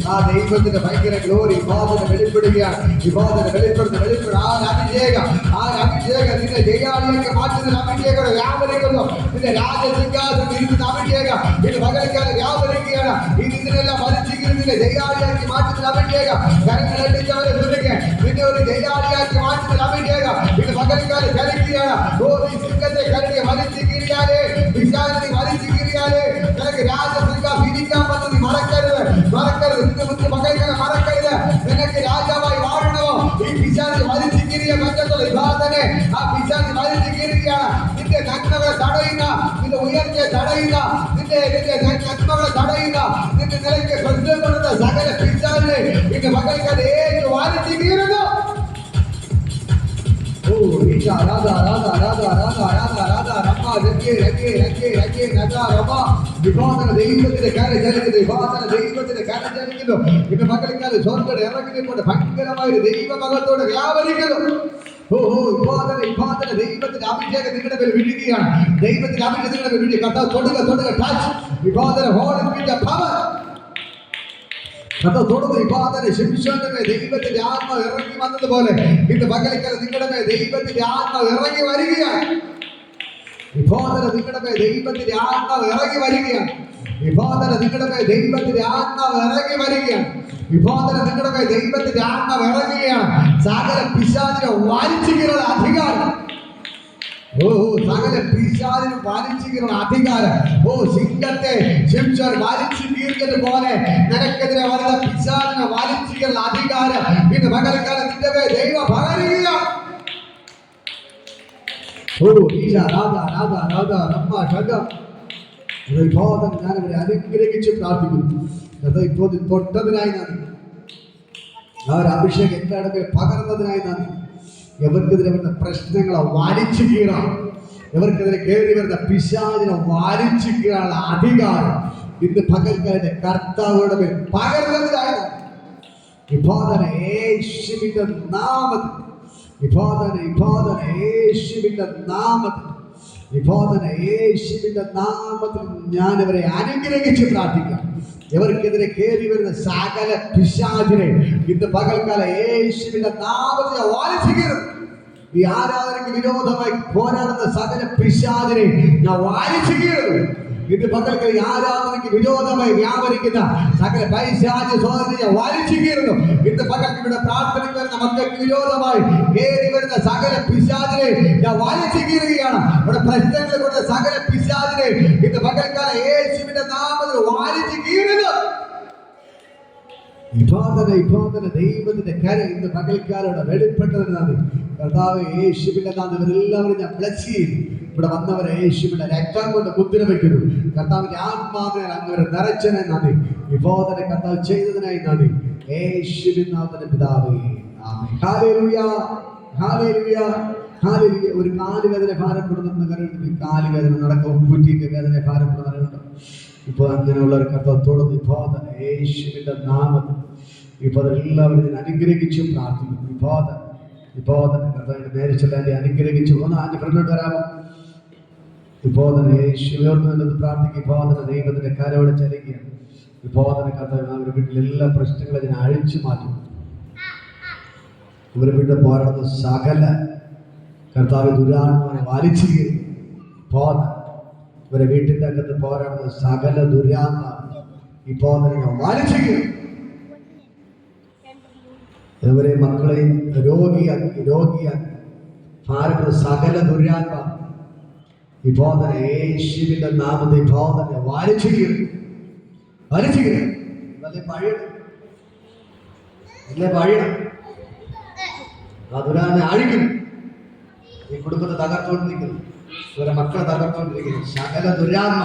ആ ദൈവത്തിന്റെ ഭയങ്കര ഗ്ലോറി വിവാദന വെളിപ്പെടുകയാണ്. ആ അഭിഷേകം നിന്റെ ജയാളിയൊക്കെ മാറ്റുന്ന അഭിഷേകം വ്യാപരിക്കുന്നു. നിന്റെ രാജസിംഹാസനം ഇരുന്ന അഭിഷേകം ഇത് പകൽക്കാലം വ്യാപരിക്കുകയാണ്. ഇതിനെല്ലാം വലിച്ചിരിക്കുന്ന നിന്റെ ജയാളിയാക്കി മാറ്റുന്ന അഭിഷേകം. കരങ്ങളടിച്ചവരെ സ്തുതിക്ക്. നിന്നെ ഒരു ജയാളിയാക്കി മാറ്റുന്ന അഭിഷേകം ഇത് പകൽക്കാലം ചലിക്കുകയാണ്. ഓ, ഈ സിംഹത്തെ കരടിയെ വലിച്ചു കീറിയാലേ, വിശാലിനി വലിച്ചു കീറിയാലേ നിനക്ക് രാജസിംഹാസനം ഇരിക്കാൻ പറ്റുന്ന നീ മറക്കരുത്. നിന്റെ മുന്നിൽ പകൽക്കാലം മറക്കരുത്. നിനക്ക് രാജാവായി വാഴണോ? ഈ പിശാച് വലിച്ചു കീറിയ ബന്ധത്തുള്ള വിവാദനെ ആ പിശാച് വലിച്ചു കീറുകയാണ്. നിന്റെ നന്മകളെ തടയുന്ന, നിന്റെ ഉയർച്ചയെ തടയുന്ന, നിന്റെ നന്മകളെ തടയുന്ന, നിന്റെ നിലയ്ക്ക് പ്രശ്നപ്പെടുന്ന സകല പിശാചിനെ നിന്റെ പകൽക്കാലം ഏറ്റു വലിച്ചു കീറുന്നു. Oh, Rita, Radha, Rama, Rake, Rama. വിവാദന ദൈവത്തിന്റെ കാര്യം ചലിക്കുന്നു. ഇന്ന് പകൽക്കാലം സ്വർഗ്ഗം ഇറങ്ങിക്കൊണ്ട് ഭയങ്കരമായ ദൈവമകത്തോടെ വ്യാപരിക്കുന്നു. വിവാദന ദൈവത്തിന്റെ അഭിഷേകം നിങ്ങളുടെ മേൽ വിഴുകയാണ്. ദൈവത്തിന്റെ അഭിഷേകം നിങ്ങളുടെ മേൽ വിഴുക. കർത്താവ് തൊടുക ടച്ച് വിവാദന ഹോളിന്റെ പവർ തൊടുന്ന വിവാദന ശിംശോന്റെ മേൽ ദൈവത്തിന്റെ ആത്മാവ് ഇറങ്ങി വന്നതുപോലെ ഇന്ന് പകൽക്കാലം നിങ്ങളുടെ മേൽ ദൈവത്തിന്റെ ആത്മാവ് ഇറങ്ങി വരികയാണ്. വിവാദന നിങ്ങളുടെ മേൽ ദൈവത്തിന്റെ ആത്മാവ് ഇറങ്ങി വരികയാണ്. വിവാദന നിങ്ങളുടെ മേൽ ദൈവത്തിന്റെ ആത്മാവ് ഇറങ്ങി വരികയാണ്. വിവാദന നിങ്ങളുടെ മേൽ ദൈവത്തിന്റെ ആത്മാവ് ഇറങ്ങുകയാണ്. സകല പിശാചിനെ വലിച്ചു കീറുന്ന അധികാരം. സകല പിശാചിനെ വലിച്ചു കീറുന്ന അധികാരം. സിംഹത്തെ ശിംശോൻ വലിച്ചു കീറിയതുപോലെ നിനക്കെതിരെ വരുന്ന പിശാചിനെ വലിച്ചു കീറുന്ന അധികാരം ഇന്ന് പകൽക്കാലം നിന്റെ മേൽ ദൈവം പകരുകയാണ്. ഞാനവരെ അനുഗ്രഹിച്ച് പ്രാർത്ഥിക്കുന്നു. ഇപ്പോൾ തൊട്ടതിനായി നന്ദി. അവരുടെ അഭിഷേകം എല്ലായിടത്തും പകർന്നതിനായി നന്ദി. എവർക്കെതിരെ വരുന്ന പ്രശ്നങ്ങളെ വലിച്ചു കീറാം, എവർക്കെതിരെ കയറി വരുന്ന പിശാചിനെ വലിച്ചു കീറാനുള്ള അധികാരം ഇന്ന് പകൽക്കാലത്തെ കർത്താവോടെ മേൽ പകർന്നതിനായി നന്ദി. വിഭാദന യേശുവിന്റെ നാമത്തിൽ, വിഭാദന യേശുവിന്റെ നാമത്തിൽ, വിഭാദന യേശുവിന്റെ നാമത്തിൽ ഞാനവരെ അനുഗ്രഹിച്ച് പ്രാർത്ഥിക്കാം. എവർക്കെതിരെ കയറി വരുന്ന സകല പിശാചിനെ ഇന്ന് പകൽക്കാല യേശുവിന്റെ നാമത്തിൽ വലിച്ചു കീറും. ഈ ആരാധനയ്ക്ക് വിരോധമായി പോരാടുന്ന സകല പിശാചിനെ ഞാൻ വലിച്ചു കീറും. ഇന്ന് പകൽക്കാല ഈ ആരാധനയ്ക്ക് വിരോധമായി വ്യാപരിക്കുന്ന സകല പൈശാചി സോദരനെ വലിച്ചു കീറുന്നു. ഇന്ന് പകൽക്ക് ഇവിടെ പ്രാർത്ഥനയ്ക്ക് വരുന്ന മക്കൾക്ക് വിരോധമായി കയറി വരുന്ന സകല പിശാചിനെ ഞാൻ വലിച്ചു കീറുകയാണ്. ഇവിടെ പ്രശ്നങ്ങൾ കൊടുത്ത സകല പിശാചിനെ ഇന്ന് പകൽക്കാല യേശുവിന്റെ നാമത്തിൽ വലിച്ചു കീറുന്നു. വിഭാദന ദൈവത്തിന്റെ കര ഇന്ന് പകൽക്കാലോടെ വെളിപ്പെട്ടതിനാണ്. കർത്താവ് യേശുവിന്റെ നാമത്തിൽ ഇവരെല്ലാവരും ഞാൻ ബ്ലസ് ചെയ്യുന്നു. ഇവിടെ വന്നവരെ യേശുവിന്റെ രക്തം കൊണ്ട് മുദ്ര വയ്ക്കുന്നു. കർത്താവിന്റെ ആത്മാവിനെ അങ്ങവരെ നിറച്ചതിനായി നന്ദി. വിബോധന കർത്താവ് ചെയ്തതിനായി നന്ദി. യേശുവിൻ നാമത്തിൽ പിതാവേ, ആമേൻ. Hallelujah, hallelujah, hallelujah. ഒരു കാലുവേദന ഭാരപ്പെടുന്ന കരുതി കാലുവേദന നടക്കും, കുറ്റിക്ക് വേദന ഭാരപ്പെടുന്നവരുണ്ട്. ഇപ്പോൾ അങ്ങനെയുള്ളവർ കർത്താവ് തുടർന്ന് വിബോധന യേശുവിന്റെ നാമത്തിൽ ഇപ്പോൾ എല്ലാവരും ഞാൻ അനുഗ്രഹിച്ചും പ്രാർത്ഥിക്കുന്നു. വിബോധന കർത്താവിന്റെ നേരെ ചെല്ലാൻ അനുഗ്രഹിച്ചു. ഒന്ന് അതിന്റെ ഫ്രണ്ടിലോട്ട് വരാമോ? വിബോധന യേശുവിനോട് നല്ലത് പ്രാർത്ഥിക്കും. വിബോധന ദൈവത്തിന്റെ കരയോടെ ചലിക്കുകയാണ്. വിബോധന കർത്താവ് അവരുടെ വീട്ടിൽ എല്ലാ പ്രശ്നങ്ങളും ഞാൻ അഴിച്ചു മാറ്റും. ഇവരുടെ വീട്ടിൽ പോരാടുന്ന സകല കർത്താവ് ദുരാത്മാവിനെ വലിച്ചു കീറി. ബോധന ഇവരെ വീട്ടിന്റെ അകത്ത് പോരാടുന്ന സകല ദുരാത്മാവ് ഈ ബോധന ഞാൻ വലിച്ചു കീറി. ഇവരെ മക്കളെയും രോഗിയാക്കി ഭാരപ്പെടുന്ന സകല ദുരാത്മാവ് ഈ ബോധന യേശുവിന്റെ നാമത്തിൽ ബോധന വലിച്ചു കീറി. നല്ല പഴയണം ആ ദുരാത്മ അഴിക്കും. ഈ കുടുംബത്തെ തകർത്തുകൊണ്ടിരിക്കുന്നു, ഇവരെ മക്കളെ തകർത്തുകൊണ്ടിരിക്കുന്നു സകല ദുരാത്മ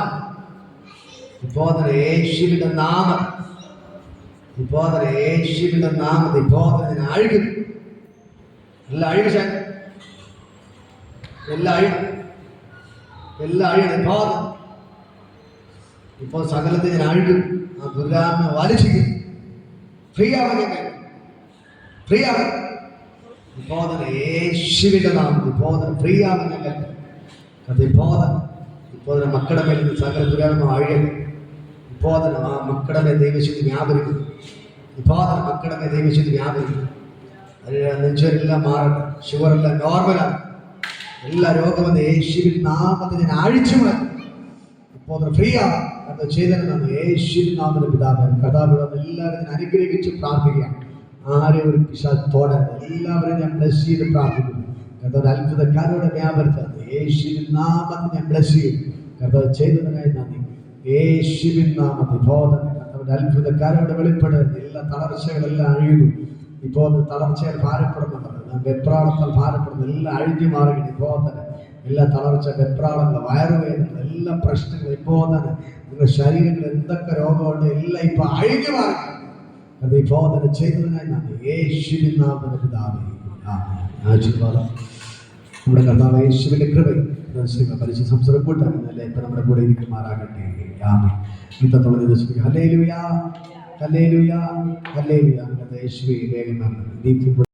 ഇപ്പോൾ തന്നെ യേശുവിന്റെ നാമം, ഇപ്പോൾ തന്നെ യേശുവിന്റെ നാമത്തെ ഇപ്പോൾ തന്നെ അഴിക്കും. എല്ലാം അഴിക, എല്ലാം അഴിക, എല്ലാം അഴിക. ഇപ്പോൾ സകലത്തെ ഞാൻ അഴിക്കും. ആ ദുരാത്മ വലിച്ചിരിക്കും. ഫ്രീ ആവാൻ, ഫ്രീ ആവാൻ ഇപ്പോൾ തന്നെ യേശുവിന്റെ നാമത്തിൽ ഇപ്പോൾ തന്നെ ഫ്രീ ആവാൻ ഞങ്ങൾ അത് ഇപ്പോൾ തന്നെ മക്കളുടെ മേൽ സകല ദുരാത്മ അഴിയണം. ഇപ്പോൾ തന്നെ ആ മക്കളുടെ മേൽ ദൈവശക്തി വ്യാപരിക്കും. ഇപ്പോൾ തന്നെ മക്കളുടെ മേൽ ദൈവശക്തി വ്യാപരിക്കും. നെഞ്ചുവരെല്ലാം മാറട്ടെ, ഷുഗറെല്ലാം നോർമലാണ്. എല്ലാ രോഗമെന്ന് യേശുവിൻ നാമത്തിൽ ഞാൻ അഴിച്ചു മാറ്റും. ഇപ്പോൾ ഫ്രീ ആവാം. അത് ചെയ്തതെന്നാണ് യേശുവിൻ നാമത്തിന്റെ പിതാവ് കഥാപിതാവ് എല്ലാവരും അനുഗ്രഹിച്ച് പ്രാർത്ഥിക്കുക. ആരെയും ഒരു പിശാച് തൊടരുത്. എല്ലാവരും ഞാൻ ബ്ലസ് ചെയ്ത് പ്രാർത്ഥിക്കുന്നു. കർത്താവ് അത്ഭുതക്കാരോടെ വ്യാപരിച്ചാണ് യേശുവിൻ നാമത്തിൽ ഞാൻ ബ്ലസ് ചെയ്യും. കർത്താവ് ചെയ്തതിനായി നന്ദി. യേശുവിൻ നാമത്തിൽ ബോധന കർത്താവിന്റെ അത്ഭുതക്കാരോടെ വെളിപ്പെടുന്നത് എല്ലാ തളർച്ചകളെല്ലാം അഴിയുന്നു. ഇപ്പോൾ തളർച്ചയാൽ ഭാരപ്പെടുന്നുണ്ട്, വെപ്രാളത്താൽ ഭാരപ്പെടുന്നു, എല്ലാം അഴിഞ്ഞു മാറുകയാണ്. ഇപ്പോൾ തന്നെ എല്ലാ തളർച്ച, വെപ്രാളങ്ങൾ, വയറുവേദനകൾ, എല്ലാ പ്രശ്നങ്ങളും ഇപ്പോൾ തന്നെ നിങ്ങളുടെ ശരീരത്തിൽ എന്തൊക്കെ രോഗമുണ്ട് എല്ലാം ഇപ്പൊ അഴിഞ്ഞു മാറുകയാണ്. അത് ഇപ്പോൾ തന്നെ ചെയ്തതിനായി നന്ദി. യേശുവിൻ നാമത്തിൽ പിതാവേ, ആശീർവാദം. നമ്മുടെ കർത്താവ് യേശുവിന്റെ കൃപയും പരിശുദ്ധ സംസാരം കൂട്ടാകുന്നല്ലേ ഇപ്പൊ നമ്മുടെ കൂടെ ഇരിക്കുമാറാകട്ടെ. ആമേൻ. ഇന്നത്തോളം ദിവസം ഹല്ലേലൂയ, ഹല്ലേലൂയ, ഹല്ലേലൂയ. യേശുവേ വേഗം